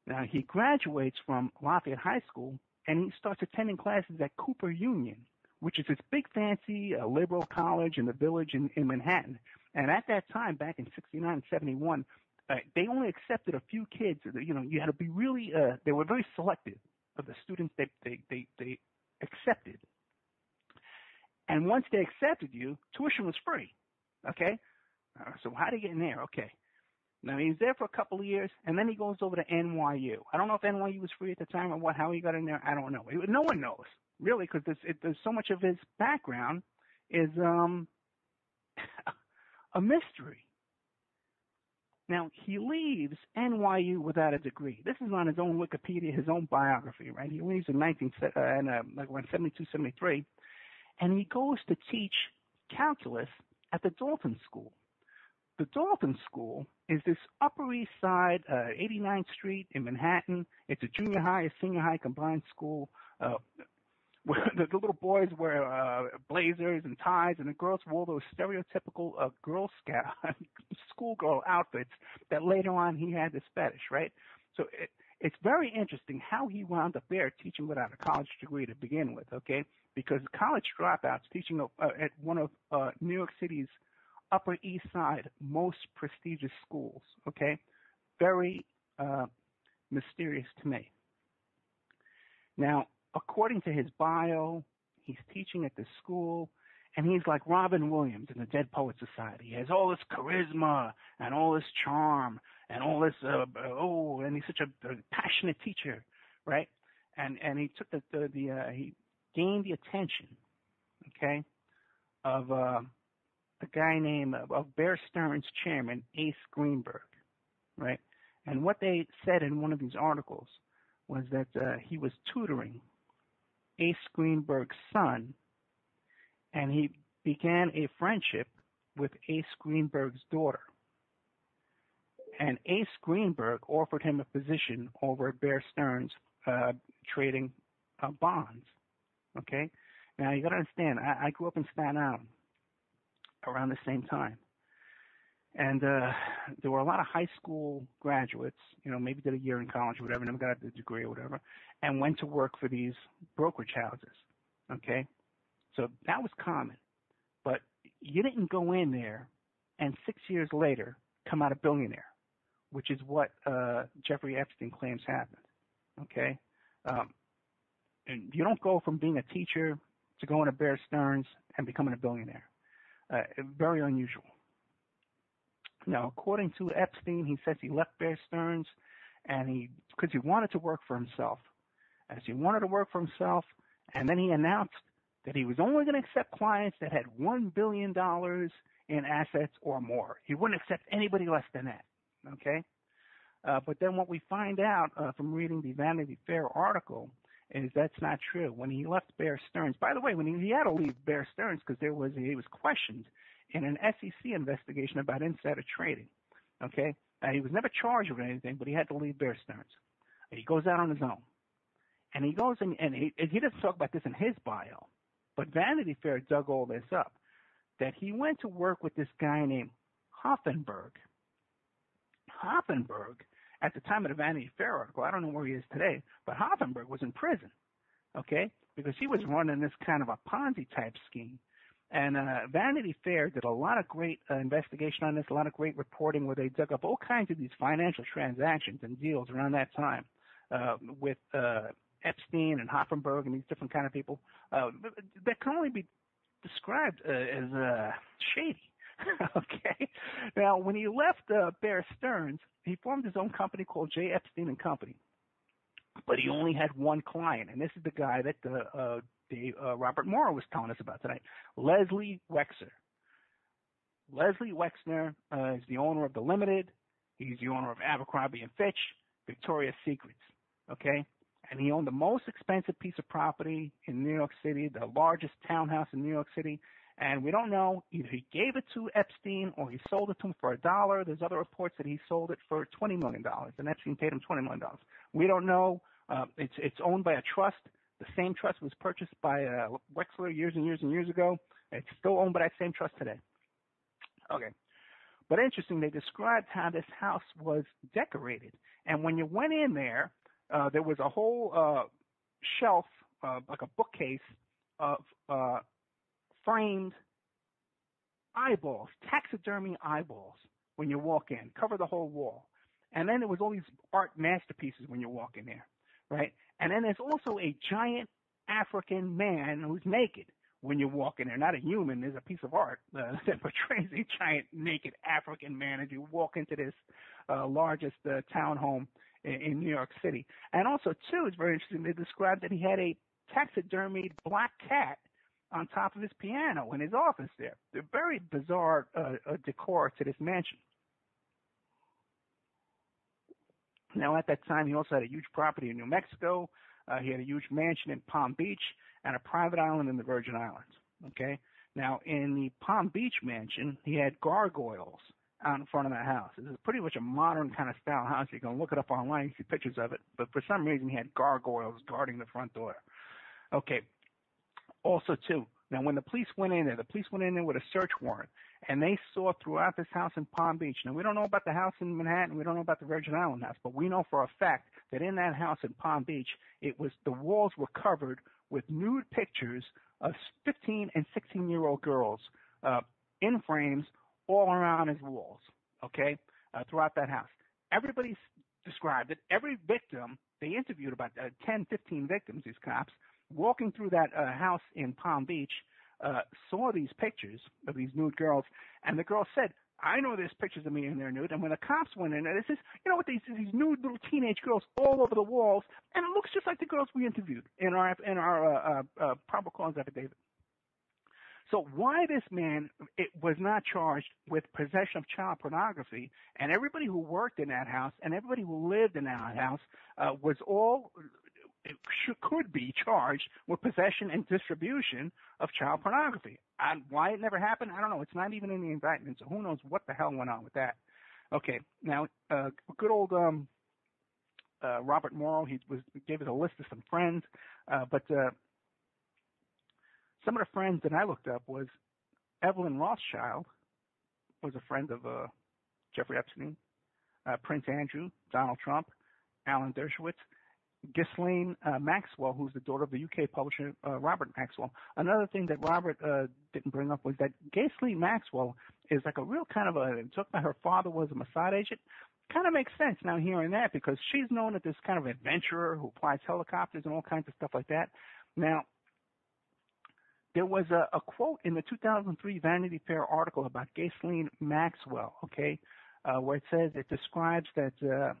Now, he graduates from Lafayette High School, and he starts attending classes at Cooper Union, which is this big, fancy liberal college in the Village in Manhattan. And at that time, back in 69 and 71, they only accepted a few kids. You know, you had to be really, they were very selective of the students that they accepted. And once they accepted you, tuition was free, okay? So how do you get in there? Okay. Now, he was there for a couple of years, and then he goes over to NYU. I don't know if NYU was free at the time or how he got in there. I don't know. No one knows, really, because there's so much of his background is a mystery. Now, he leaves NYU without a degree. This is on his own Wikipedia, his own biography, right? He leaves in like around 72, 73, and he goes to teach calculus at the Dalton School. The Dalton School is this Upper East Side, 89th Street in Manhattan. It's a junior high, a senior high combined school where the little boys wear blazers and ties, and the girls wore those stereotypical Girl Scout schoolgirl outfits that later on he had this fetish, right? So it's very interesting how he wound up there teaching without a college degree to begin with, okay? Because college dropouts teaching at one of New York City's Upper East Side most prestigious schools, okay? Very mysterious to me. Now, according to his bio, he's teaching at this school, and he's like Robin Williams in the Dead Poets Society. He has all this charisma and all this charm and all this, and he's such a passionate teacher, right? And he took he gained the attention, okay, of a guy named of Bear Stearns chairman Ace Greenberg, right? And what they said in one of these articles was that he was tutoring Ace Greenberg's son, and he began a friendship with Ace Greenberg's daughter. And Ace Greenberg offered him a position over at Bear Stearns trading bonds, okay? Now, you got to understand, I grew up in Staten Island around the same time. And there were a lot of high school graduates, maybe did a year in college or whatever, never got a degree or whatever, and went to work for these brokerage houses, okay? So that was common. But you didn't go in there and 6 years later come out a billionaire, which is what Jeffrey Epstein claims happened, okay? And you don't go from being a teacher to going to Bear Stearns and becoming a billionaire. Very unusual. Now, according to Epstein, he says he left Bear Stearns because he wanted to work for himself. As he wanted to work for himself, and then he announced that he was only going to accept clients that had $1 billion in assets or more. He wouldn't accept anybody less than that, okay? But then what we find out from reading the Vanity Fair article is that's not true. When he left Bear Stearns, by the way, when he had to leave Bear Stearns because he was questioned in an SEC investigation about insider trading, okay? He was never charged with anything, but he had to leave Bear Stearns. He goes out on his own. And he goes and he doesn't talk about this in his bio, but Vanity Fair dug all this up, that he went to work with this guy named Hoffenberg. Hoffenberg, at the time of the Vanity Fair article, I don't know where he is today, but Hoffenberg was in prison, okay, because he was running this kind of a Ponzi-type scheme. And Vanity Fair did a lot of great investigation on this, a lot of great reporting where they dug up all kinds of these financial transactions and deals around that time with Epstein and Hoffenberg and these different kind of people that can only be described as shady. Okay. Now, when he left Bear Stearns, he formed his own company called J. Epstein and Company. But he only had one client, and this is the guy that Robert Morrow was telling us about tonight, Leslie Wexner. Leslie Wexner is the owner of The Limited. He's the owner of Abercrombie & Fitch, Victoria's Secrets, okay? And he owned the most expensive piece of property in New York City, the largest townhouse in New York City. And we don't know, either he gave it to Epstein or he sold it to him for $1. There's other reports that he sold it for $20 million, and Epstein paid him $20 million. We don't know. It's owned by a trust. The same trust was purchased by Wexler years and years and years ago. It's still owned by that same trust today. Okay. But interesting, they described how this house was decorated. And when you went in there, there was a whole shelf, like a bookcase of framed eyeballs, taxidermy eyeballs when you walk in, cover the whole wall. And then there was all these art masterpieces when you walk in there, right? And then there's also a giant African man who's naked when you walk in there. Not a human, there's a piece of art that portrays a giant naked African man as you walk into this largest townhome in New York City. And also, too, it's very interesting, they described that he had a taxidermied black cat on top of his piano in his office there. They're very bizarre decor to this mansion. Now, at that time, he also had a huge property in New Mexico. He had a huge mansion in Palm Beach and a private island in the Virgin Islands. Okay. Now, in the Palm Beach mansion, he had gargoyles out in front of the house. This is pretty much a modern kind of style house. You can look it up online and see pictures of it. But for some reason, he had gargoyles guarding the front door. Okay. Also, too, now when the police went in there with a search warrant, and they saw throughout this house in Palm Beach. Now, we don't know about the house in Manhattan. We don't know about the Virgin Island house, but we know for a fact that in that house in Palm Beach, the walls were covered with nude pictures of 15 and 16-year-old girls in frames all around his walls, okay, throughout that house. Everybody described it. Every victim, they interviewed about 10, 15 victims, these cops, walking through that house in Palm Beach, saw these pictures of these nude girls, and the girl said, I know there's pictures of me in there nude. And when the cops went in there, this is, with these nude little teenage girls all over the walls, and it looks just like the girls we interviewed in our probable cause affidavit. So why this man was not charged with possession of child pornography, and everybody who worked in that house and everybody who lived in that house was all could be charged with possession and distribution of child pornography. And why it never happened, I don't know. It's not even in the indictment, so who knows what the hell went on with that. Okay, now, good old Robert Morrow, he gave us a list of some friends, but some of the friends that I looked up was Evelyn Rothschild, was a friend of Jeffrey Epstein, Prince Andrew, Donald Trump, Alan Dershowitz, Ghislaine Maxwell, who's the daughter of the UK publisher Robert Maxwell. Another thing that Robert didn't bring up was that Ghislaine Maxwell is like a real kind of talk about her father was a Mossad agent. Kind of makes sense now hearing that, because she's known as this kind of adventurer who flies helicopters and all kinds of stuff like that. Now, there was a quote in the 2003 Vanity Fair article about Ghislaine Maxwell, okay, where it describes that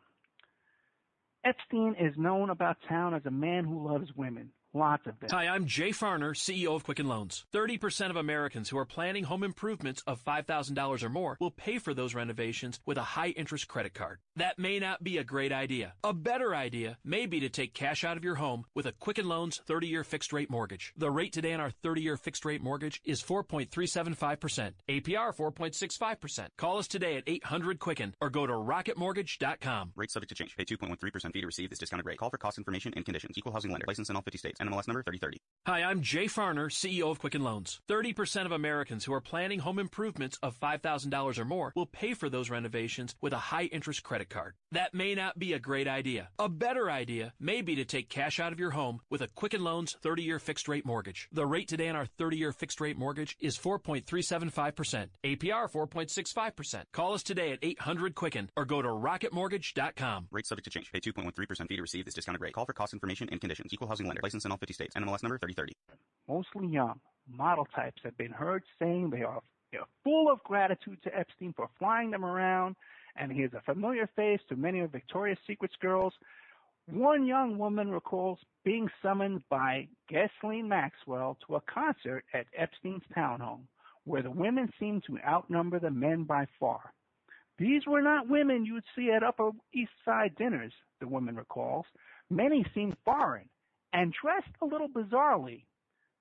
Epstein is known about town as a man who loves women. Lots of them. Hi, I'm Jay Farner, CEO of Quicken Loans. 30% of Americans who are planning home improvements of $5,000 or more will pay for those renovations with a high-interest credit card. That may not be a great idea. A better idea may be to take cash out of your home with a Quicken Loans 30-year fixed-rate mortgage. The rate today on our 30-year fixed-rate mortgage is 4.375%. APR 4.65%. Call us today at 800-QUICKEN or go to rocketmortgage.com. Rate subject to change. Pay 2.13% fee to receive this discounted rate. Call for cost information and conditions. Equal housing lender. License in all 50 states. NMLS number 3030. Hi, I'm Jay Farner, CEO of Quicken Loans. 30% of Americans who are planning home improvements of $5,000 or more will pay for those renovations with a high-interest credit card. That may not be a great idea. A better idea may be to take cash out of your home with a Quicken Loans 30-year fixed-rate mortgage. The rate today on our 30-year fixed-rate mortgage is 4.375%. APR 4.65%. Call us today at 800-QUICKEN or go to rocketmortgage.com. Rate subject to change. Pay 2.13% fee to receive this discounted rate. Call for cost information and conditions. Equal housing lender. License in all 50 states. NMLS number 3030. Mostly young model types have been heard saying they are full of gratitude to Epstein for flying them around, and he is a familiar face to many of Victoria's Secret's girls. One young woman recalls being summoned by Ghislaine Maxwell to a concert at Epstein's townhome, where the women seemed to outnumber the men by far. These were not women you'd see at Upper East Side dinners, the woman recalls. Many seemed foreign and dressed a little bizarrely.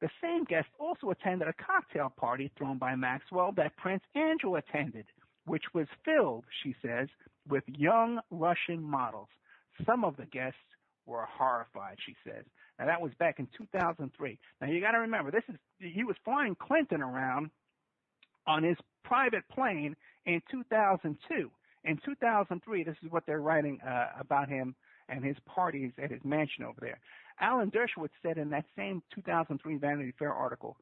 The same guest also attended a cocktail party thrown by Maxwell that Prince Andrew attended, which was filled, she says, with young Russian models. Some of the guests were horrified, she says. Now, that was back in 2003. Now, you got to remember, he was flying Clinton around on his private plane in 2002. In 2003, this is what they're writing about him and his parties at his mansion over there. Alan Dershowitz said in that same 2003 Vanity Fair article,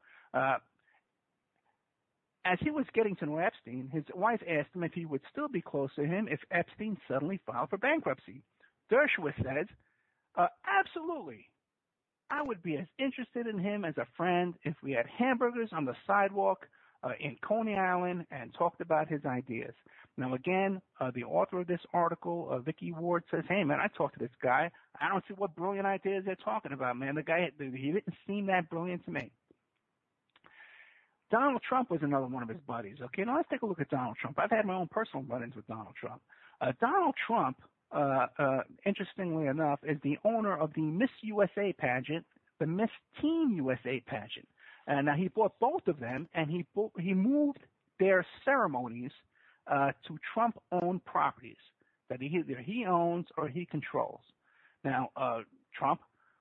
as he was getting to know Epstein, his wife asked him if he would still be close to him if Epstein suddenly filed for bankruptcy. Dershowitz said, absolutely. I would be as interested in him as a friend if we had hamburgers on the sidewalk in Coney Island and talked about his ideas. Now, again, the author of this article, Vicky Ward, says, hey, man, I talked to this guy. I don't see what brilliant ideas they're talking about, man. The guy, he didn't seem that brilliant to me. Donald Trump was another one of his buddies. Okay, now let's take a look at Donald Trump. I've had my own personal run-ins with Donald Trump. Donald Trump, interestingly enough, is the owner of the Miss USA pageant, the Miss Teen USA pageant. Now, he bought both of them, and he moved their ceremonies to Trump-owned properties that either he owns or he controls. Now, Trump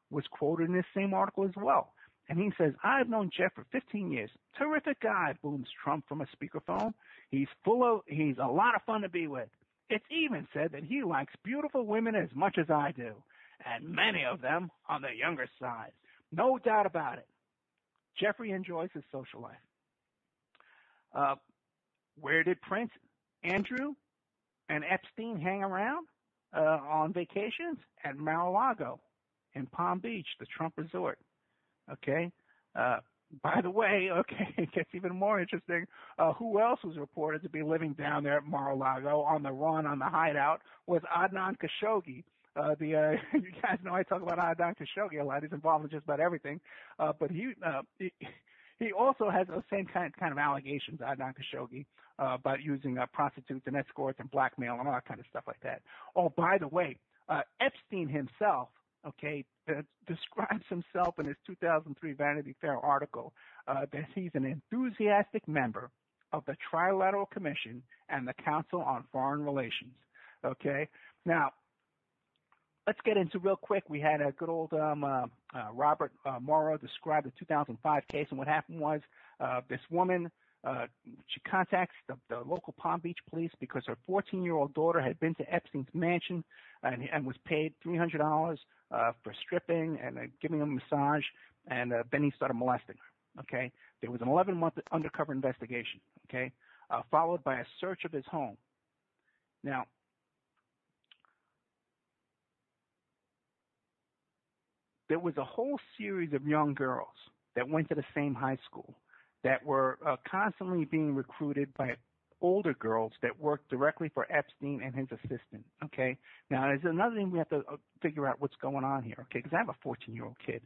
was quoted in this same article as well. And he says, I've known Jeff for 15 years. Terrific guy, booms Trump from a speakerphone. He's a lot of fun to be with. It's even said that he likes beautiful women as much as I do, and many of them on the younger side. No doubt about it. Jeffrey enjoys his social life. Where did Prince Andrew and Epstein hang around? On vacations at Mar-a-Lago in Palm Beach, the Trump resort. Okay. By the way, okay, it gets even more interesting. Who else was reported to be living down there at Mar-a-Lago on the run, on the hideout, was Adnan Khashoggi. You guys know I talk about Adnan Khashoggi a lot. He's involved in just about everything. But he also has those same kind of allegations, Adnan Khashoggi, about using prostitutes and escorts and blackmail and all that kind of stuff like that. Oh, by the way, Epstein himself, okay, describes himself in his 2003 Vanity Fair article that he's an enthusiastic member of the Trilateral Commission and the Council on Foreign Relations. Okay, now let's get into real quick. We had a good old Robert Morrow describe the 2005 case, and what happened was this woman She contacts the local Palm Beach police because her 14-year-old daughter had been to Epstein's mansion and was paid $300 for stripping and giving him a massage, and then he started molesting her. Okay, there was an 11-month undercover investigation. Okay, followed by a search of his home. Now, there was a whole series of young girls that went to the same high school that were constantly being recruited by older girls that worked directly for Epstein and his assistant, okay? Now, there's another thing we have to figure out what's going on here, okay? Because I have a 14-year-old kid,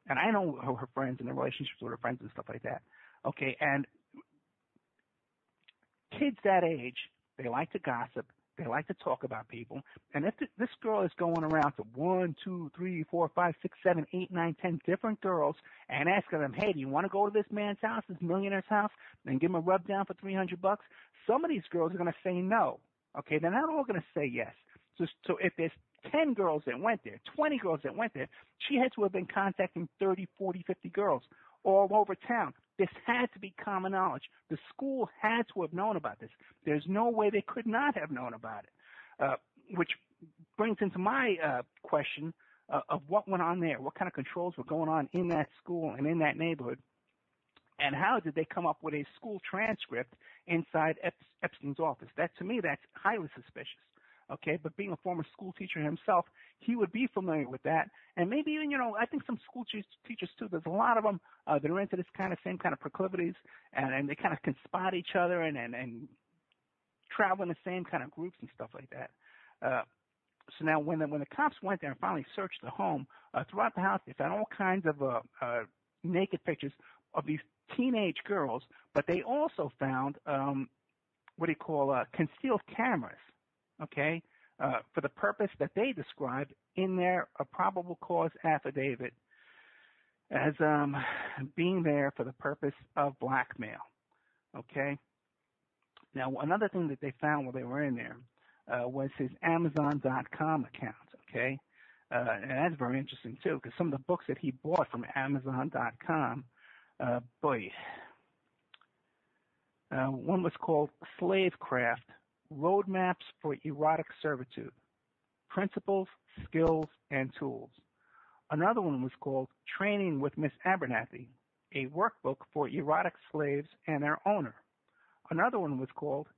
and I know her friends and the relationships with her friends and stuff like that, okay? And kids that age, they like to gossip. They like to talk about people. And if this girl is going around to 1, 2, 3, 4, 5, 6, 7, 8, 9, 10 different girls and asking them, hey, do you want to go to this man's house, this millionaire's house, and give him a rub down for $300? Some of these girls are going to say no. Okay, they're not all going to say yes. So if there's 10 girls that went there, 20 girls that went there, she had to have been contacting 30, 40, 50 girls all over town. This had to be common knowledge. The school had to have known about this. There's no way they could not have known about it, which brings into my question of what went on there, what kind of controls were going on in that school and in that neighborhood, and how did they come up with a school transcript inside Epstein's office? That, to me, that's highly suspicious. Okay, but being a former school teacher himself, he would be familiar with that. And maybe even, I think some school teachers too, there's a lot of them that are into this same kind of proclivities, and they kind of can spot each other and travel in the same kind of groups and stuff like that. So now when the cops went there and finally searched the home, throughout the house, they found all kinds of naked pictures of these teenage girls, but they also found concealed cameras. Okay, for the purpose that they described in their probable cause affidavit as being there for the purpose of blackmail. Okay. Now, another thing that they found while they were in there was his Amazon.com account. Okay, and that's very interesting too, because some of the books that he bought from Amazon.com, one was called Slavecraft: Roadmaps for Erotic Servitude, Principles, Skills, and Tools. Another one was called Training with Miss Abernathy, a workbook for erotic slaves and their owner. Another one was called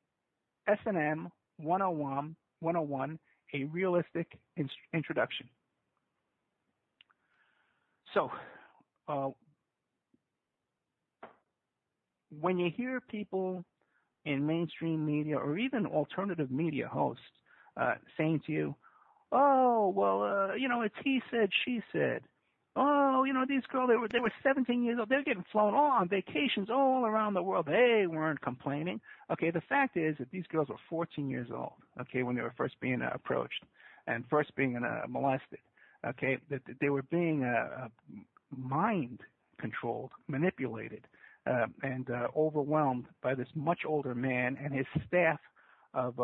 S&M 101, a realistic introduction. So, when you hear people in mainstream media or even alternative media hosts saying to you, oh, well, it's he said, she said. Oh, these girls, they were 17 years old. They're getting flown all on vacations all around the world. They weren't complaining. Okay, the fact is that these girls were 14 years old, okay, when they were first being approached and first being molested. Okay, that they were being mind controlled, manipulated, and overwhelmed by this much older man and his staff of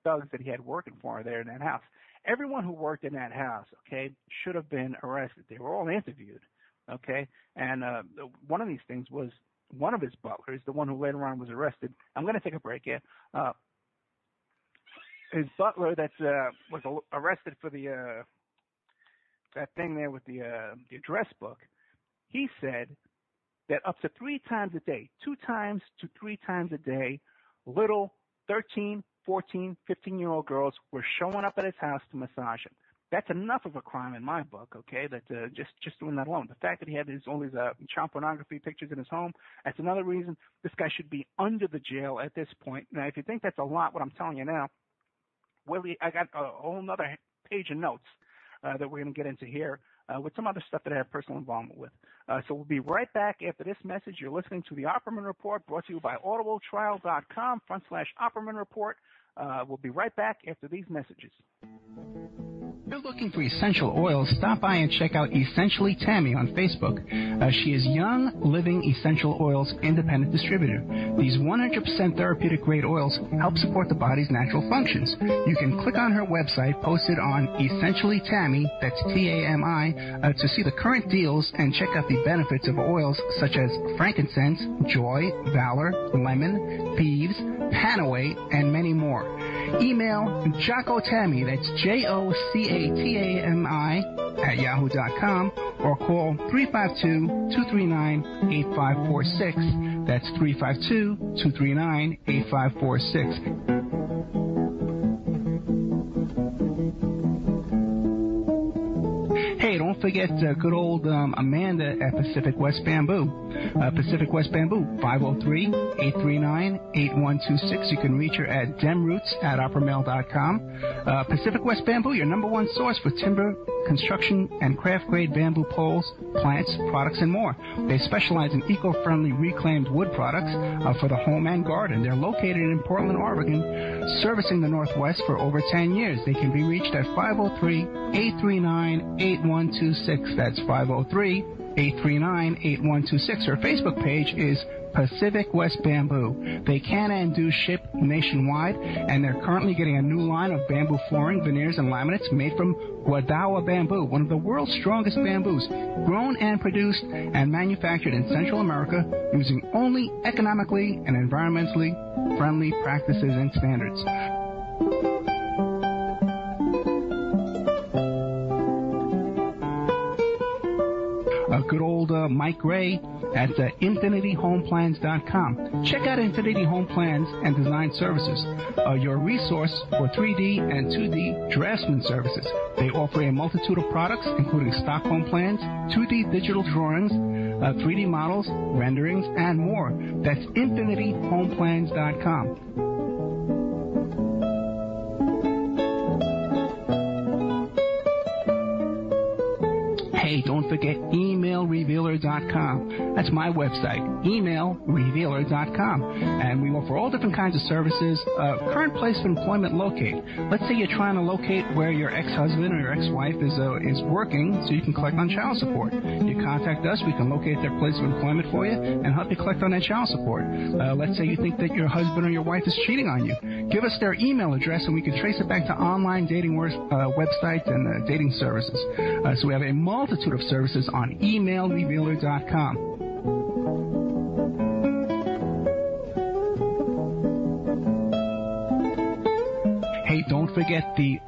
thugs that he had working for there in that house. Everyone who worked in that house, okay, should have been arrested. They were all interviewed, okay? And one of these things was one of his butlers, the one who later on was arrested. I'm going to take a break here. His butler that was arrested for the that thing there with the address book, he said that up to 3 times a day, 2 times to 3 times a day, little 13, 14, 15-year-old girls were showing up at his house to massage him. That's enough of a crime in my book, okay, that just doing that alone. The fact that he had all these child pornography pictures in his home, that's another reason this guy should be under the jail at this point. Now, if you think that's a lot, what I'm telling you now, I got a whole other page of notes that we're going to get into here with some other stuff that I have personal involvement with. So we'll be right back after this message. You're listening to the Opperman Report, brought to you by audibletrial.com/Opperman Report. We'll be right back after these messages. you're looking for essential oils, stop by and check out Essentially Tammy on Facebook. She is Young Living Essential Oils Independent Distributor. These 100% therapeutic grade oils help support the body's natural functions. You can click on her website posted on Essentially Tammy, that's T-A-M-I, to see the current deals and check out the benefits of oils such as frankincense, joy, valor, lemon, thieves, Panaway, and many more. Email Jocko Tammy, that's Jocatami @yahoo.com, or call 352-239-8546. That's 352-239-8546. Hey, don't forget good old Amanda at Pacific West Bamboo. Pacific West Bamboo, 503-839-8126. You can reach her at demroots@oppermail.com. Pacific West Bamboo, your number one source for timber, construction, and craft-grade bamboo poles, plants, products, and more. They specialize in eco-friendly reclaimed wood products for the home and garden. They're located in Portland, Oregon, servicing the Northwest for over 10 years. They can be reached at 503-839-8126. That's 503-839-8126. Her Facebook page is Pacific West Bamboo. They can and do ship nationwide, and they're currently getting a new line of bamboo flooring, veneers, and laminates made from Guadawa bamboo, one of the world's strongest bamboos, grown and produced and manufactured in Central America using only economically and environmentally friendly practices and standards. Good old Mike Ray at InfinityHomePlans.com. Check out Infinity Home Plans and Design Services, your resource for 3D and 2D draftsman services. They offer a multitude of products, including stock home plans, 2D digital drawings, 3D models, renderings, and more. That's InfinityHomePlans.com. Hey, don't forget emailrevealer.com. That's my website, emailrevealer.com. And we offer all different kinds of services. Current place of employment locate. Let's say you're trying to locate where your ex-husband or your ex-wife is working so you can collect on child support. You contact us, we can locate their place of employment for you and help you collect on that child support. Let's say you think that your husband or your wife is cheating on you. Give us their email address and we can trace it back to online dating websites and dating services. So we have a multitude of services on emailrevealer.com. Hey, don't forget the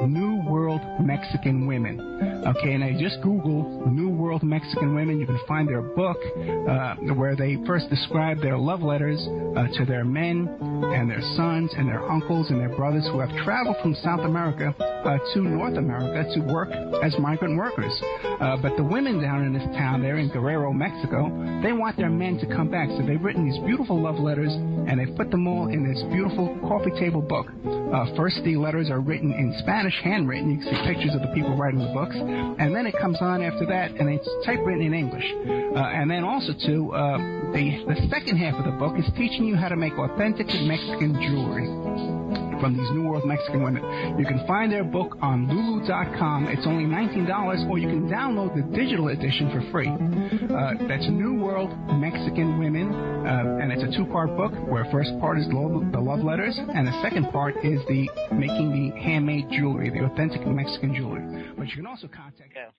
New World Mexican Women. Okay, and I just Google New World Mexican Women. You can find their book where they first describe their love letters to their men and their sons and their uncles and their brothers who have traveled from South America to North America to work as migrant workers. But the women down in this town, they're in Guerrero, Mexico, they want their men to come back. So they've written these beautiful love letters, and they've put them all in this beautiful coffee table book. First, the letters are written in Spanish, handwritten. You can see pictures of the people writing the books. And then it comes on after that, and it's typewritten in English. And then also, too, the second half of the book is teaching you how to make authentic Mexican jewelry from these New World Mexican women. You can find their book on Lulu.com. It's only $19, or you can download the digital edition for free. That's New World Mexican Women, and it's a two-part book where first part is the love letters, and the second part is the making the handmade jewelry, the authentic Mexican jewelry. But you can also contact them.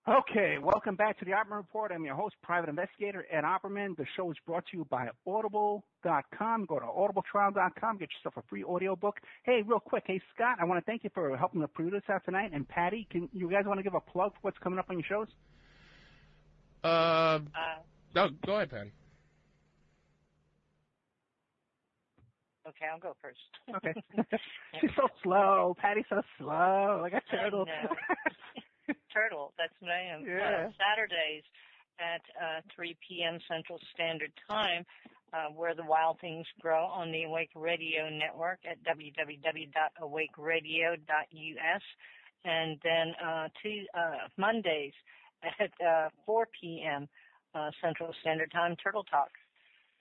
Okay, welcome back to the Opperman Report. I'm your host, Private Investigator Ed Opperman. The show is brought to you by Audible.com. Go to audibletrial.com, get yourself a free audio book. Hey, real quick, hey, Scott, I want to thank you for helping to produce out tonight. And Patty, can you guys want to give a plug for what's coming up on your shows? No, go ahead, Patty. Okay, I'll go first. Okay. She's so slow. Patty's so slow. Like a turtle. Turtle, that's what I am. Yeah. Saturdays at 3 p.m. Central Standard Time, where the wild things grow on the Awake Radio Network at www.awakeradio.us. And then Mondays at 4 p.m. Central Standard Time, Turtle Talk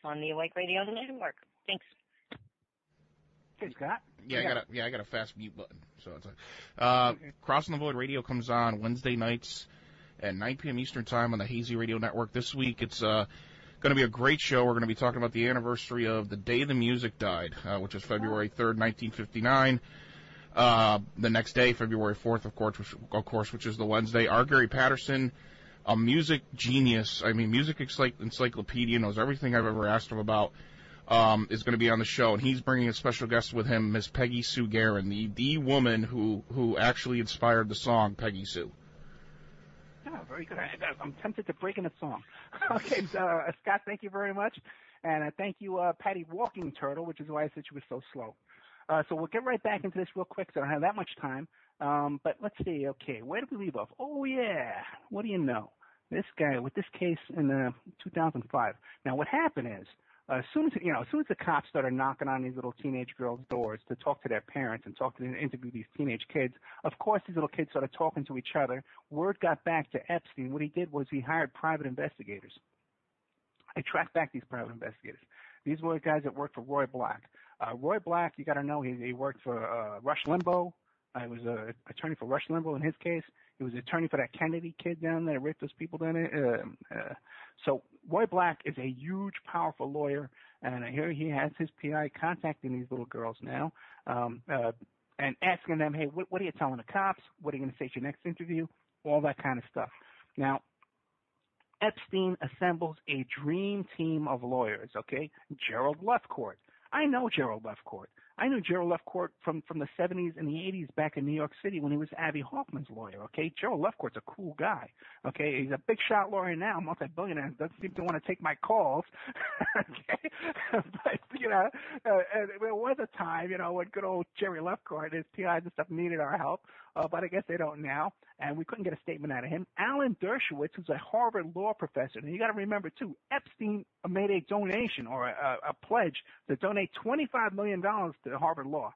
on the Awake Radio Network. Thanks. Okay, Scott. Yeah, I got a fast mute button. So it's like, Crossing the Void Radio comes on Wednesday nights at 9 p.m. Eastern Time on the Hazy Radio Network. This week it's going to be a great show. We're going to be talking about the anniversary of the day the music died, which is February 3rd, 1959. The next day, February 4th, of course, which is the Wednesday. R. Gary Patterson, a music genius, music encyclopedia, knows everything I've ever asked him about, is going to be on the show, and he's bringing a special guest with him, Miss Peggy Sue Garren, the woman who actually inspired the song Peggy Sue. Oh, very good. I'm tempted to break in a song. Okay, Scott, thank you very much, and thank you, Patty Walking Turtle, which is why I said she was so slow. So we'll get right back into this real quick, so I don't have that much time. But let's see. Okay, where did we leave off? Oh yeah, what do you know? This guy with this case in 2005. Now, what happened is, as soon as the cops started knocking on these little teenage girls' doors to talk to their parents and interview these teenage kids, of course these little kids started talking to each other. Word got back to Epstein. What he did was he hired private investigators. I tracked back these private investigators. These were guys that worked for Roy Black. Roy Black, you got to know, he worked for Rush Limbaugh. He was an attorney for Rush Limbaugh in his case. He was an attorney for that Kennedy kid down there that raped those people down there. So Roy Black is a huge, powerful lawyer, and here he has his PI contacting these little girls now and asking them, hey, what are you telling the cops? What are you going to say at your next interview? All that kind of stuff. Now, Epstein assembles a dream team of lawyers, okay? Gerald Lefcourt. I know Gerald Lefcourt. I knew Gerald Lefcourt from the 70s and the 80s back in New York City when he was Abby Hoffman's lawyer, okay? Gerald Lefcourt's a cool guy, okay? He's a big shot lawyer now, multi-billionaire, doesn't seem to want to take my calls, okay? But, there was a time, when good old Jerry Lefcourt, his PIs and stuff needed our help, but I guess they don't now, and we couldn't get a statement out of him. Alan Dershowitz, who's a Harvard law professor, and you got to remember, too, Epstein made a donation or a pledge to donate $25 million to Harvard Law.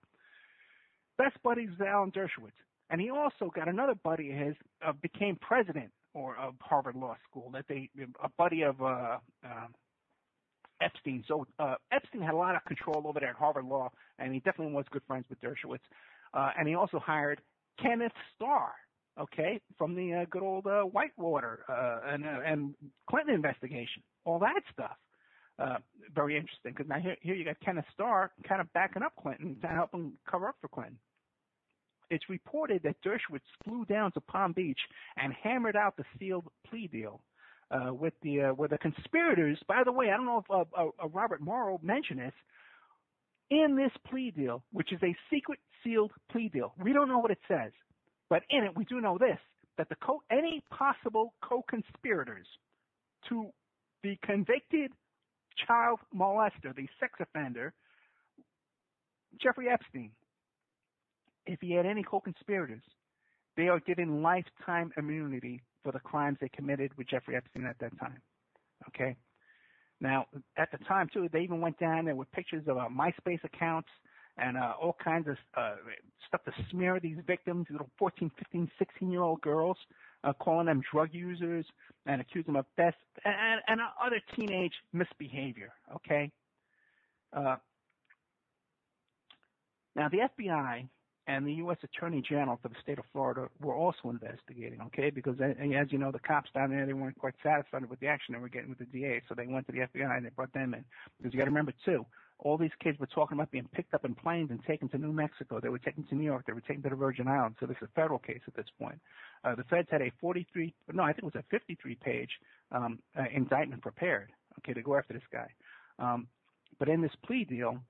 Best buddies with Alan Dershowitz. And he also got another buddy of his, became president of Harvard Law School, a buddy of Epstein. So Epstein had a lot of control over there at Harvard Law, and he definitely was good friends with Dershowitz. And he also hired Kenneth Starr, okay, from the good old Whitewater and Clinton investigation, all that stuff. Very interesting, because now here you got Kenneth Starr kind of backing up Clinton to help him cover up for Clinton. It's reported that Dershowitz flew down to Palm Beach and hammered out the sealed plea deal with the conspirators. By the way, I don't know if Robert Morrow mentioned this. In this plea deal, which is a secret sealed plea deal, we don't know what it says, but in it we do know this, that any possible co-conspirators to the convicted child molester, the sex offender, Jeffrey Epstein, if he had any co-conspirators, they are given lifetime immunity for the crimes they committed with Jeffrey Epstein at that time. Okay? Now, at the time, too, they even went down there with pictures of MySpace accounts and all kinds of stuff to smear these victims, little 14, 15, 16-year-old girls, calling them drug users and accusing them of theft and other teenage misbehavior, okay? Now, the FBI and the U.S. Attorney General for the state of Florida were also investigating, okay? Because, as you know, the cops down there, they weren't quite satisfied with the action they were getting with the DA, so they went to the FBI and they brought them in. Because you got to remember, too, all these kids were talking about being picked up in planes and taken to New Mexico. They were taken to New York. They were taken to the Virgin Islands. So this is a federal case at this point. The feds had a 53-page indictment prepared, okay, to go after this guy. But in this plea deal,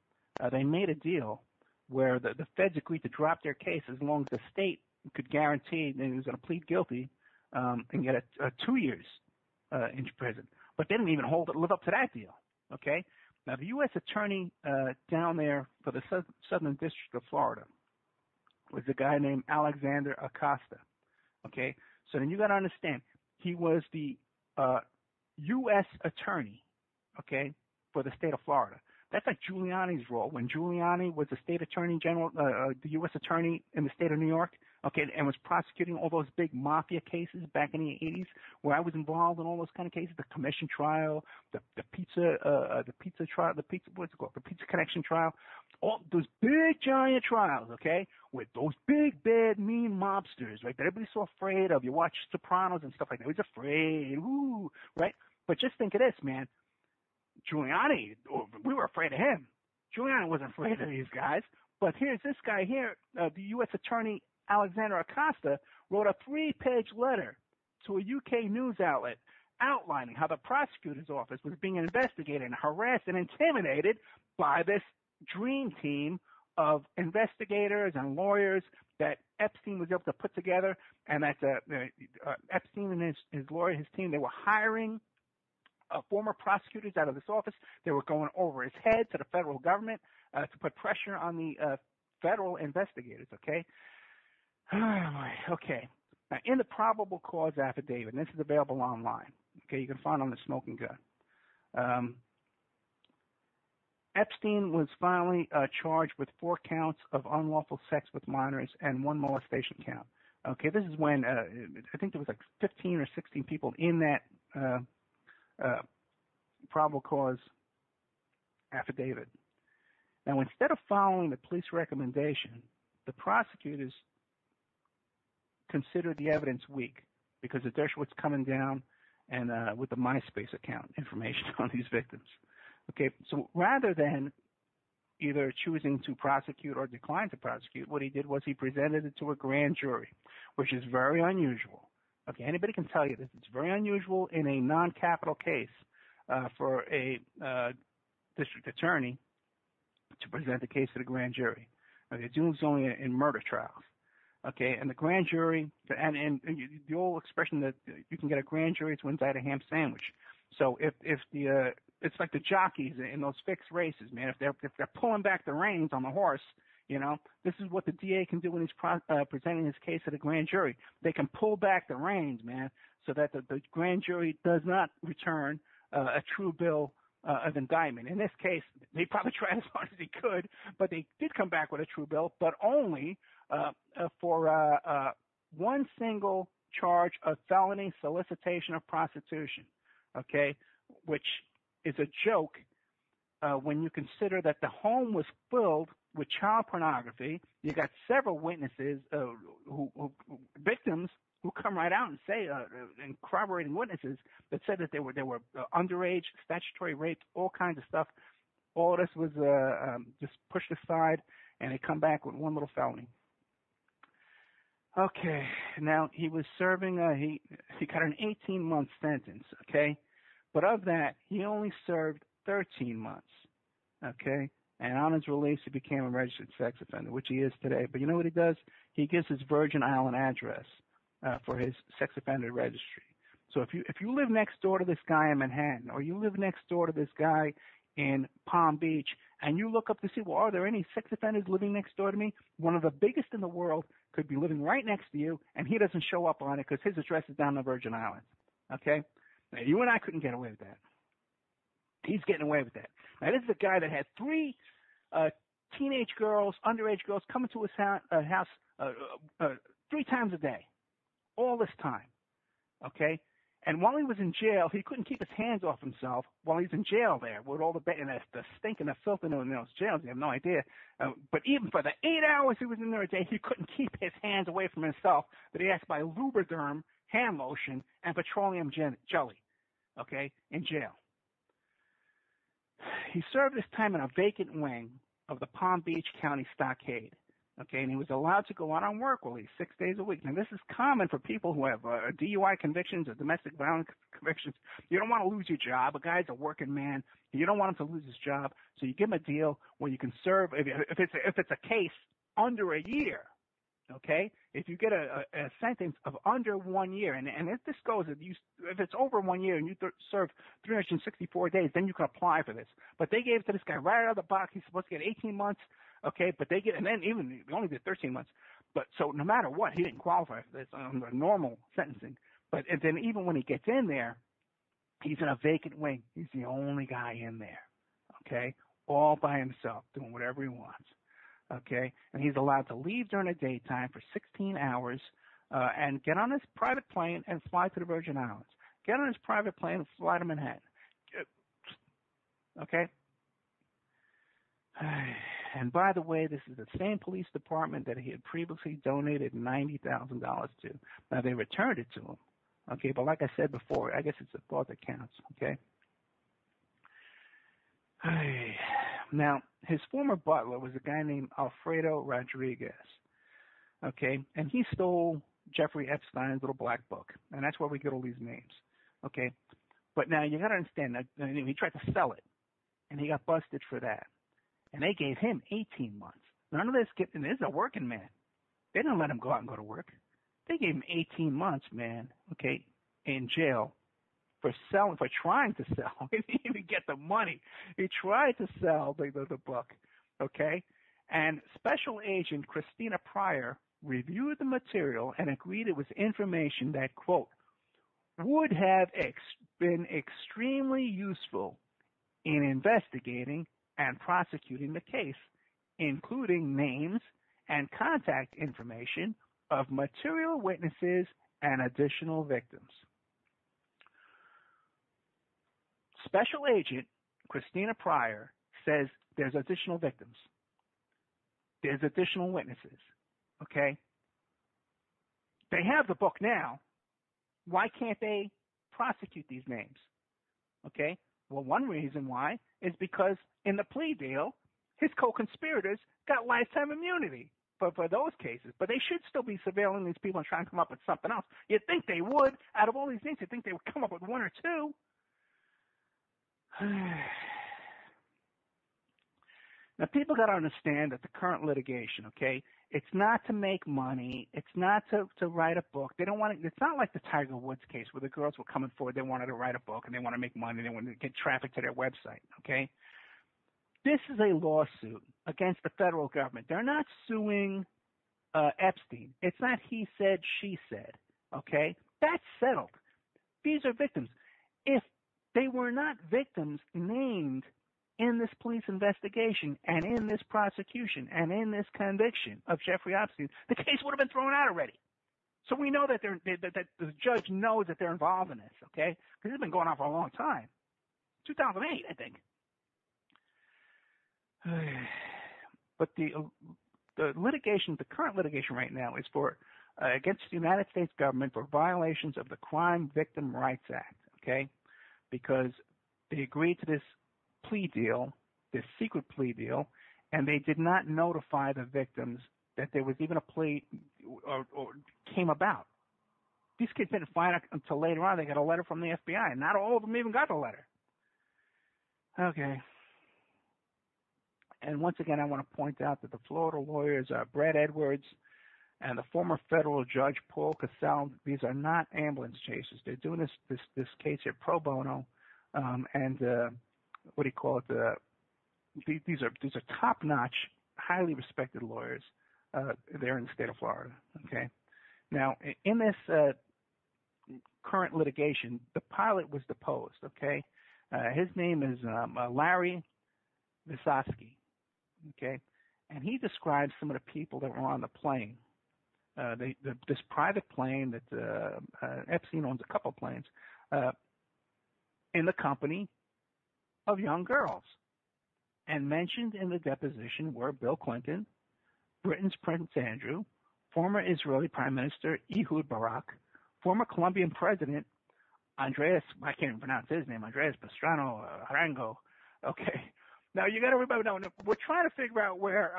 they made a deal where the feds agreed to drop their case as long as the state could guarantee that he was going to plead guilty and get a 2 years in prison. But they didn't even live up to that deal, okay? Now, the U.S. attorney down there for the Southern District of Florida was a guy named Alexander Acosta, okay? So then you got to understand, he was the U.S. attorney, okay, for the state of Florida. That's like Giuliani's role. When Giuliani was the state attorney general, the U.S. attorney in the state of New York, okay, and was prosecuting all those big mafia cases back in the 80s, where I was involved in all those kind of cases, the commission trial, the pizza trial, what's it called, the Pizza Connection trial, all those big giant trials, okay, with those big bad mean mobsters, right, that everybody's so afraid of. You watch Sopranos and stuff like that, everybody's afraid, ooh, right? But just think of this, man. Giuliani, we were afraid of him. Giuliani wasn't afraid of these guys. But here's this guy here, the U.S. Attorney Alexander Acosta wrote a 3-page letter to a UK news outlet outlining how the prosecutor's office was being investigated and harassed and intimidated by this dream team of investigators and lawyers that Epstein was able to put together, and that Epstein and his lawyer, his team, they were hiring former prosecutors out of this office. They were going over his head to the federal government to put pressure on the federal investigators, okay? Okay. Now, in the probable cause affidavit, and this is available online, okay, you can find on the Smoking Gun. Epstein was finally charged with 4 counts of unlawful sex with minors and 1 molestation count. Okay, this is when I think there was like 15 or 16 people in that probable cause affidavit. Now, instead of following the police recommendation, the prosecutors considered the evidence weak because the Dershowitz coming down and with the MySpace account information on these victims. Okay, so rather than either choosing to prosecute or decline to prosecute, what he did was he presented it to a grand jury, which is very unusual. Okay, anybody can tell you this. It's very unusual in a non-capital case for a district attorney to present the case to the grand jury. Okay, it's usually only in murder trials. Okay, and the grand jury, and the old expression that you can get a grand jury to indict a ham sandwich. So if it's like the jockeys in those fixed races, man. If they're pulling back the reins on the horse, you know, this is what the DA can do when he's presenting his case to the grand jury. They can pull back the reins, man, so that the grand jury does not return a true bill of indictment. In this case, they probably tried as hard as they could, but they did come back with a true bill, but only for one single charge of felony solicitation of prostitution, okay, which is a joke when you consider that the home was filled with child pornography. You got several witnesses, victims, who come right out and say, and corroborating witnesses that said that they were underage, statutory rape, all kinds of stuff. All of this was just pushed aside, and they come back with one little felony. Okay, now he was serving, he got an 18-month sentence, okay? But of that, he only served 13 months, okay? And on his release, he became a registered sex offender, which he is today. But you know what he does? He gives his Virgin Island address for his sex offender registry. So if you live next door to this guy in Manhattan, or you live next door to this guy in Palm Beach, and you look up to see, well, are there any sex offenders living next door to me? One of the biggest in the world could be living right next to you, and he doesn't show up on it because his address is down the Virgin Islands. Okay? Now, you and I couldn't get away with that. He's getting away with that. Now, this is a guy that had 3 teenage girls, underage girls, coming to his house 3 times a day, all this time. Okay? And while he was in jail, he couldn't keep his hands off himself while he's in jail there with all the stink and the filth in those jails. You have no idea. But even for the 8 hours he was in there a day, he couldn't keep his hands away from himself that he has to buy Lubriderm hand lotion and petroleum jelly, okay, in jail. He served his time in a vacant wing of the Palm Beach County Stockade. Okay, and he was allowed to go out on work release 6 days a week. Now, this is common for people who have DUI convictions or domestic violence convictions. You don't want to lose your job. A guy's a working man. You don't want him to lose his job, so you give him a deal where you can serve, if it's a case, under a year. Okay, if you get a sentence of under 1 year, and if this goes, if it's over 1 year and you serve 364 days, then you can apply for this. But they gave it to this guy right out of the box. He's supposed to get 18 months. Okay, but and then even they only did 13 months. But so no matter what, he didn't qualify for this under normal sentencing. But and then even when he gets in there, he's in a vacant wing. He's the only guy in there. Okay, all by himself, doing whatever he wants. okay? And he's allowed to leave during the daytime for 16 hours and get on his private plane and fly to the Virgin Islands. Get on his private plane and fly to Manhattan. Okay? And by the way, this is the same police department that he had previously donated $90,000 to. Now, they returned it to him. Okay, but like I said before, I guess it's the thought that counts. Okay? Now, his former butler was a guy named Alfredo Rodriguez. Okay? And he stole Jeffrey Epstein's little black book. And that's where we get all these names. Okay? But now you got to understand that he tried to sell it. And he got busted for that. And they gave him 18 months. None of this and this is a working man. They didn't let him go out and go to work. They gave him 18 months, man, okay, in jail for trying to sell. He didn't even get the money. He tried to sell the book, okay? And Special Agent Christina Pryor reviewed the material and agreed it was information that, quote, would have been extremely useful in investigating and prosecuting the case, including names and contact information of material witnesses and additional victims. Special Agent Christina Pryor says there's additional victims. There's additional witnesses. Okay? They have the book now. Why can't they prosecute these names? Okay? Well, one reason why is because in the plea deal, his co-conspirators got lifetime immunity for those cases. But they should still be surveilling these people and trying to come up with something else. You'd think they would. Out of all these things, you'd think they would come up with one or two. Now, people got to understand that the current litigation, okay, it's not to make money. It's not to write a book. They don't want to. It's not like the Tiger Woods case where the girls were coming forward. They wanted to write a book and they want to make money. They want to get traffic to their website, okay? This is a lawsuit against the federal government. They're not suing Epstein. It's not he said, she said, okay? That's settled. These are victims. If they were not victims named in this police investigation and in this prosecution and in this conviction of Jeffrey Epstein, the case would have been thrown out already. So we know that that the judge knows that they're involved in this, okay? Because it's been going on for a long time. 2008, I think. But the litigation, the current litigation right now is for against the United States government for violations of the Crime Victim Rights Act, okay? Because they agreed to this plea deal, this secret plea deal, and they did not notify the victims that there was even a plea or came about. These kids didn't find out until later on. They got a letter from the FBI, and not all of them even got the letter. Okay. And once again, I want to point out that the Florida lawyers, Brad Edwards and the former federal judge, Paul Casale, these are not ambulance chasers. They're doing this case here pro bono, and what do you call it? These are top-notch, highly respected lawyers there in the state of Florida. Okay. Now, in this current litigation, the pilot was deposed. Okay. His name is Larry Vysotsky. Okay, and he describes some of the people that were on the plane. This private plane that Epstein owns a couple planes in the company of young girls. And mentioned in the deposition were Bill Clinton, Britain's Prince Andrew, former Israeli Prime Minister Ehud Barak, former Colombian President Andreas, I can't even pronounce his name, Andreas Pastrana Arango. Okay. Now, you got to remember, now, we're trying to figure out where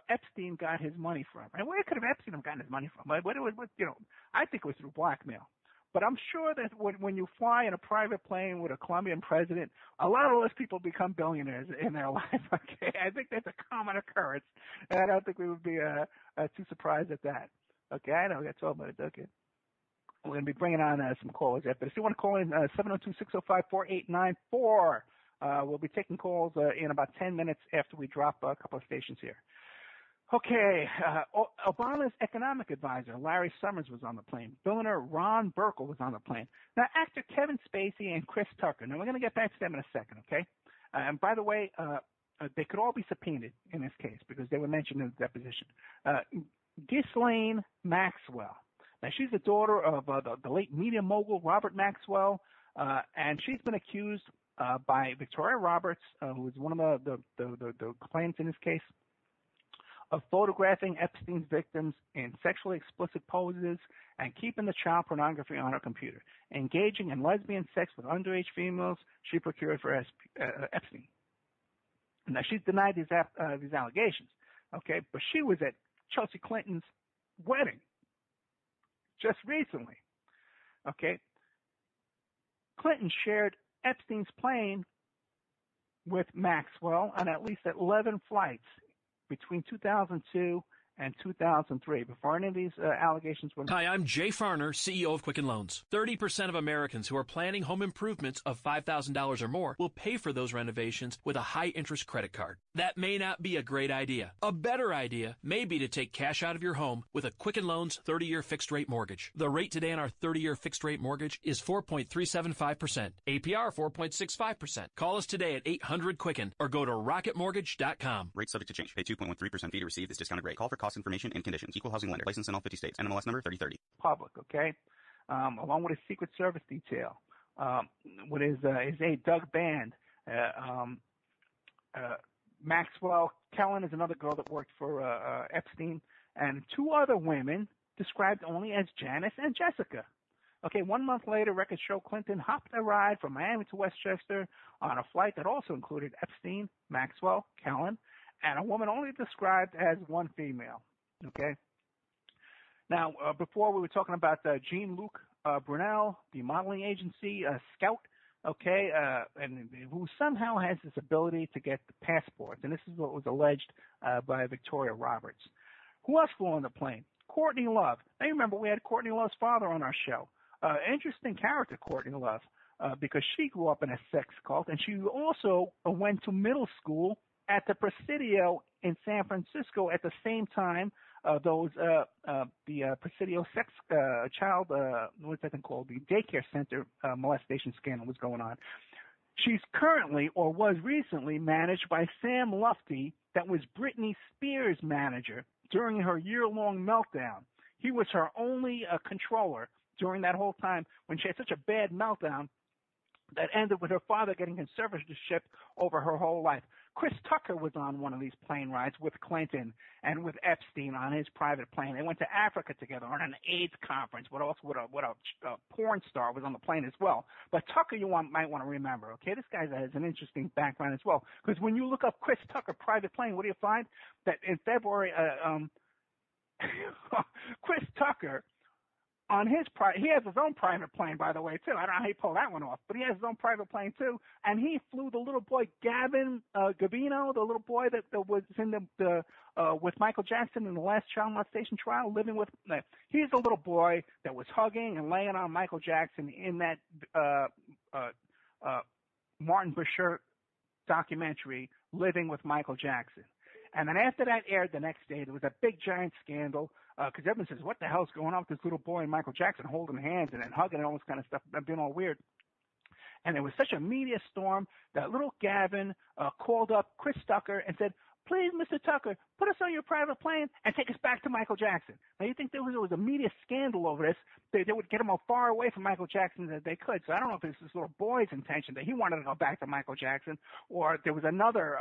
Epstein got his money from. And where could have Epstein have gotten his money from? I think it was through blackmail. But I'm sure that when you fly in a private plane with a Colombian president, a lot of those people become billionaires in their life. Okay, I think that's a common occurrence. And I don't think we would be too surprised at that. Okay, I know we got 12 minutes. Okay. We're going to be bringing on some callers after this. If you want to call in, 702-605-4894. We'll be taking calls in about 10 minutes after we drop a couple of stations here. Okay, Obama's economic advisor, Larry Summers, was on the plane. Billionaire Ron Burkle was on the plane. Now, actor Kevin Spacey and Chris Tucker. Now, we're going to get back to them in a second, okay? And by the way, they could all be subpoenaed in this case because they were mentioned in the deposition. Ghislaine Maxwell. Now, she's the daughter of the late media mogul Robert Maxwell, and she's been accused by Victoria Roberts, who is one of the complainants in this case, of photographing Epstein's victims in sexually explicit poses and keeping the child pornography on her computer, engaging in lesbian sex with underage females she procured for Epstein. Now, she's denied these allegations, okay, but she was at Chelsea Clinton's wedding just recently, okay. Clinton shared Epstein's plane with Maxwell on at least 11 flights between 2002 and 2003, before any of these allegations were... Hi, I'm Jay Farner, CEO of Quicken Loans. 30% of Americans who are planning home improvements of $5,000 or more will pay for those renovations with a high-interest credit card. That may not be a great idea. A better idea may be to take cash out of your home with a Quicken Loans 30-year fixed-rate mortgage. The rate today on our 30-year fixed-rate mortgage is 4.375%. APR 4.65%. Call us today at 800-QUICKEN or go to rocketmortgage.com. Rates subject to change. Pay 2.13% fee to receive this discounted rate. Call for cost information and conditions. Equal housing lender. License in all 50 states. NMLS number 3030. Public, okay? Along with his Secret Service detail, with his aide Doug Band, Maxwell Kellen is another girl that worked for Epstein, and two other women described only as Janice and Jessica. Okay, 1 month later, records show Clinton hopped a ride from Miami to Westchester on a flight that also included Epstein, Maxwell, Kellen, and a woman only described as one female. Okay. Now, before we were talking about Jean-Luc Brunel, the modeling agency Scout, okay, and who somehow has this ability to get the passports, and this is what was alleged by Victoria Roberts. Who else flew on the plane? Courtney Love. Now, you remember we had Courtney Love's father on our show. Interesting character, Courtney Love, because she grew up in a sex cult, and she also went to middle school at the Presidio in San Francisco at the same time the Presidio sex child, what's that thing called, the daycare center molestation scandal was going on. She's currently, or was recently, managed by Sam Lufty, that was Britney Spears' manager during her year-long meltdown. He was her only controller during that whole time when she had such a bad meltdown that ended with her father getting conservatorship over her whole life. Chris Tucker was on one of these plane rides with Clinton and with Epstein on his private plane. They went to Africa together on an AIDS conference. What a porn star was on the plane as well. But Tucker, might want to remember. Okay, this guy has an interesting background as well. Because when you look up Chris Tucker private plane, what do you find? That in February, Chris Tucker. On his he has his own private plane, by the way, too. I don't know how he pulled that one off, but he has his own private plane too. And he flew the little boy Gavin Gabino, the little boy that was in the with Michael Jackson in the last child molestation trial, living with. He's the little boy that was hugging and laying on Michael Jackson in that Martin Bashir documentary, Living with Michael Jackson. And then after that aired the next day, there was a big giant scandal because everyone says, what the hell's going on with this little boy and Michael Jackson holding hands and then hugging and all this kind of stuff, being all weird. And there was such a media storm that little Gavin called up Chris Tucker and said, please, Mr. Tucker, put us on your private plane and take us back to Michael Jackson. Now, you think there was a media scandal over this? They would get him as far away from Michael Jackson as they could. So I don't know if it's this little boy's intention that he wanted to go back to Michael Jackson, or there was another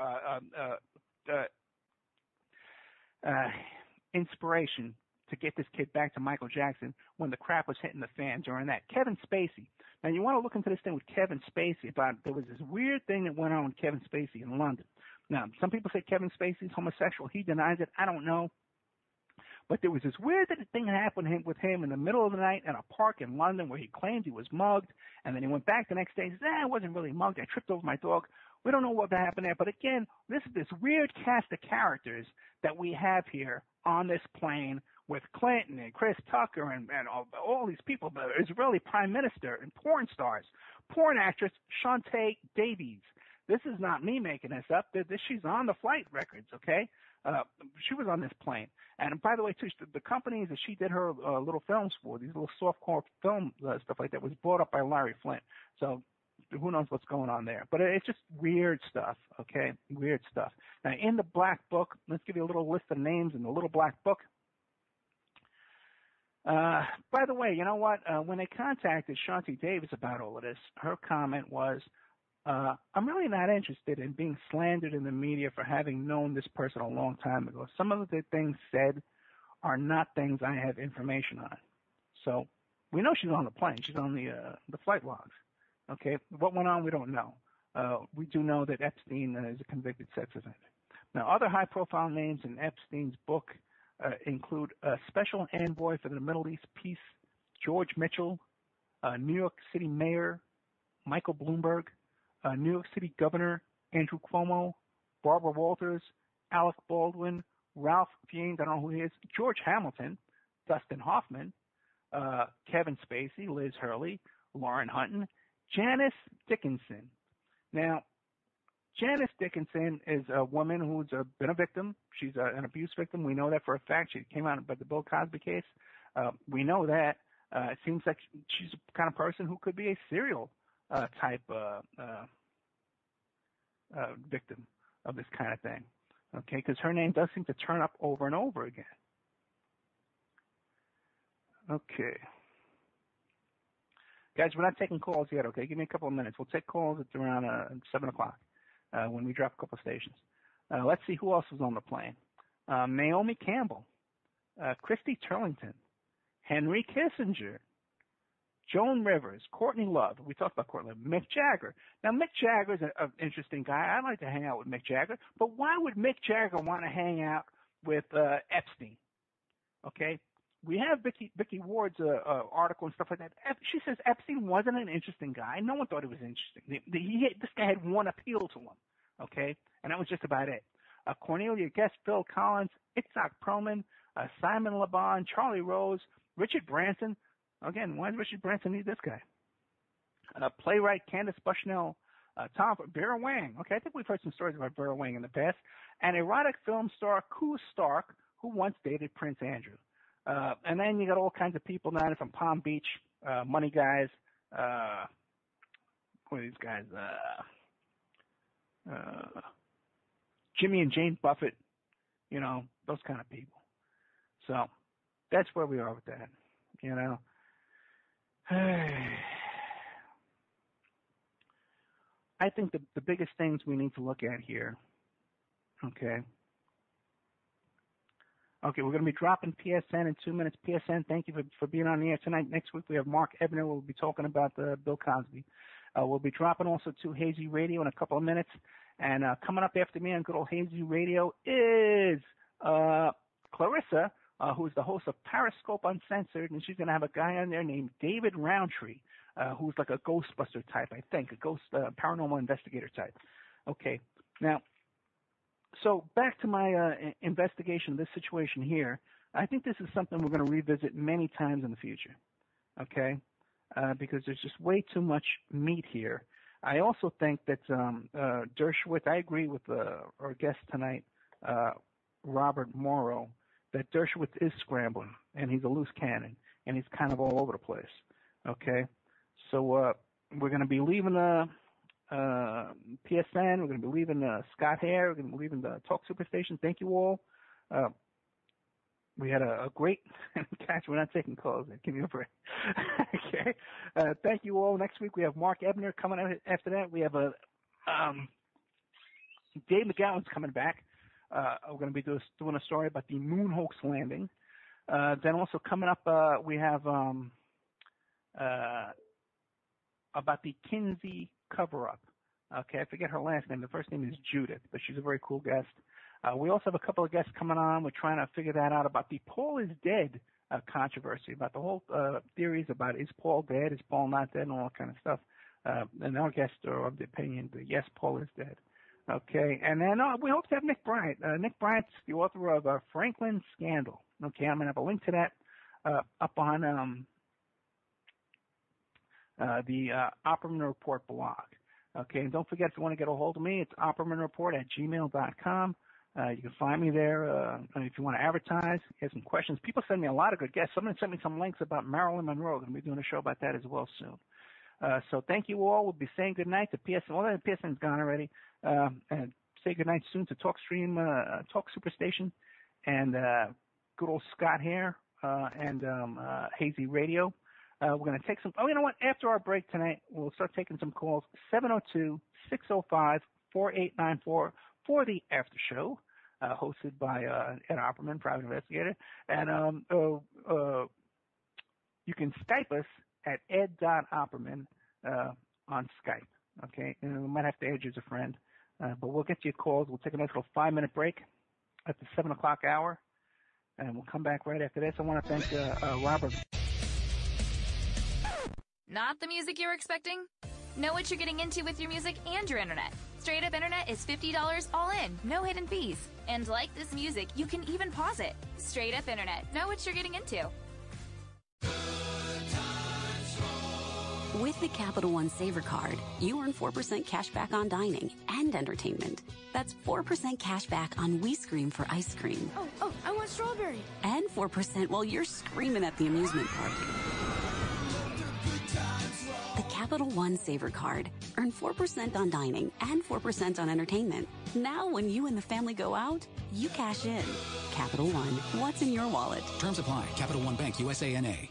inspiration to get this kid back to Michael Jackson when the crap was hitting the fan during that. Kevin Spacey. Now, you want to look into this thing with Kevin Spacey about there was this weird thing that went on with Kevin Spacey in London. Now, some people say Kevin Spacey's homosexual. He denies it. I don't know. But there was this weird thing that happened with him in the middle of the night in a park in London where he claimed he was mugged, and then he went back the next day and said, I wasn't really mugged. I tripped over my dog. We don't know what happened there. But again, this is this weird cast of characters that we have here on this plane with Clinton and Chris Tucker and all these people, the Israeli prime minister and porn stars. Porn actress Shantae Davies. This is not me making this up. She's on the flight records, okay? She was on this plane. And by the way, too, the companies that she did her little films for, these little softcore film stuff like that, was bought up by Larry Flint. So who knows what's going on there. But it's just weird stuff, okay? Weird stuff. Now, in the Black Book, let's give you a little list of names in the Little Black Book. By the way, you know what? When they contacted Shanti Davis about all of this, her comment was, I'm really not interested in being slandered in the media for having known this person a long time ago. Some of the things said are not things I have information on. So we know she's on the plane. She's on the flight logs. Okay, what went on, we don't know. We do know that Epstein is a convicted sex offender. Now, other high-profile names in Epstein's book include Special Envoy for the Middle East Peace, George Mitchell, New York City Mayor Michael Bloomberg, New York City Governor Andrew Cuomo, Barbara Walters, Alec Baldwin, Ralph Fiennes, I don't know who he is, George Hamilton, Dustin Hoffman, Kevin Spacey, Liz Hurley, Lauren Hutton, Janice Dickinson. Now, Janice Dickinson is a woman who's been a victim. She's an abuse victim. We know that for a fact. She came out by the Bill Cosby case. We know that. It seems like she's the kind of person who could be a serial type victim of this kind of thing. Okay, because her name does seem to turn up over and over again. Okay. Guys, we're not taking calls yet, okay? Give me a couple of minutes. We'll take calls at around 7 o'clock when we drop a couple of stations. Let's see who else was on the plane. Naomi Campbell, Christy Turlington, Henry Kissinger, Joan Rivers, Courtney Love. We talked about Courtney Love. Mick Jagger. Now, Mick Jagger is an interesting guy. I'd like to hang out with Mick Jagger. But why would Mick Jagger want to hang out with Epstein? Okay? We have Vicky Ward's article and stuff like that. She says Epstein wasn't an interesting guy. No one thought he was interesting. This guy had one appeal to him, okay? And that was just about it. Cornelia Guest, Phil Collins, Itzhak Perlman, Simon Le Bon, Charlie Rose, Richard Branson. Again, why does Richard Branson need this guy? Playwright Candace Bushnell, Vera Wang. Okay, I think we've heard some stories about Vera Wang in the past. And erotic film star Koo Stark, who once dated Prince Andrew. And then you got all kinds of people down from Palm Beach, money guys. What are these guys? Jimmy and Jane Buffett, you know, those kind of people. So that's where we are with that, you know. I think the biggest things we need to look at here, okay, we're going to be dropping PSN in 2 minutes. PSN, thank you for being on the air tonight. Next week we have Mark Ebner. We'll be talking about Bill Cosby. We'll be dropping also to Hazy Radio in a couple of minutes. And coming up after me on good old Hazy Radio is Clarissa, who's the host of Periscope Uncensored, and she's going to have a guy on there named David Roundtree, who's like a Ghostbuster type, I think, a ghost paranormal investigator type. Okay, now, so back to my investigation of this situation here. I think this is something we're going to revisit many times in the future, okay, because there's just way too much meat here. I also think that Dershowitz, I agree with our guest tonight, Robert Morrow, that Dershowitz is scrambling, and he's a loose cannon, and he's kind of all over the place, okay? So we're going to be leaving PSN, we're going to be leaving Scott Hare, we're going to be leaving the Talk Superstation. Thank you all. We had a great catch. We're not taking calls. Give me a break. Okay. Thank you all. Next week we have Mark Ebner coming out. After that we have Dave McGowan's coming back. We're going to be doing a story about the moon hoax landing. Then also coming up we have about the Kinsey cover-up. Okay, I forget her last name. The first name is Judith, but she's a very cool guest. We also have a couple of guests coming on. We're trying to figure that out about the Paul is dead controversy, about the whole theories about is Paul dead, is Paul not dead, and all that kind of stuff. And our guests are of the opinion that yes, Paul is dead. Okay, and then we hope to have Nick Bryant. Nick Bryant's the author of Franklin Scandal. Okay, I'm going to have a link to that up on the Opperman Report blog. Okay, and don't forget, if you want to get a hold of me, it's oppermanreport@gmail.com. You can find me there if you want to advertise, have some questions. People send me a lot of good guests. Someone sent me some links about Marilyn Monroe. I'm going to be doing a show about that as well soon. So thank you all. We'll be saying goodnight to PSN. Well, the PSN's gone already. And say goodnight soon to TalkStream, Talk Superstation, and good old Scott here, and Hazy Radio. We're going to take some. Oh, you know what? After our break tonight, we'll start taking some calls. 702-605-4894 for the after show, hosted by Ed Opperman, private investigator. And you can Skype us at ed.opperman on Skype. Okay, and we might have to add you as a friend, but we'll get you calls. We'll take a nice little 5-minute break at the 7 o'clock hour, and we'll come back right after this. I want to thank Robert. Not the music you were expecting? Know what you're getting into with your music and your internet. Straight Up Internet is $50 all in, no hidden fees. And like this music, you can even pause it. Straight Up Internet. Know what you're getting into. With the Capital One Saver Card, you earn 4% cash back on dining and entertainment. That's 4% cash back on We Scream for ice cream. Oh, I want strawberry. And 4% while you're screaming at the amusement park. The Capital One Saver Card. Earn 4% on dining and 4% on entertainment. Now when you and the family go out, you cash in. Capital One. What's in your wallet? Terms apply. Capital One Bank, USA, N.A.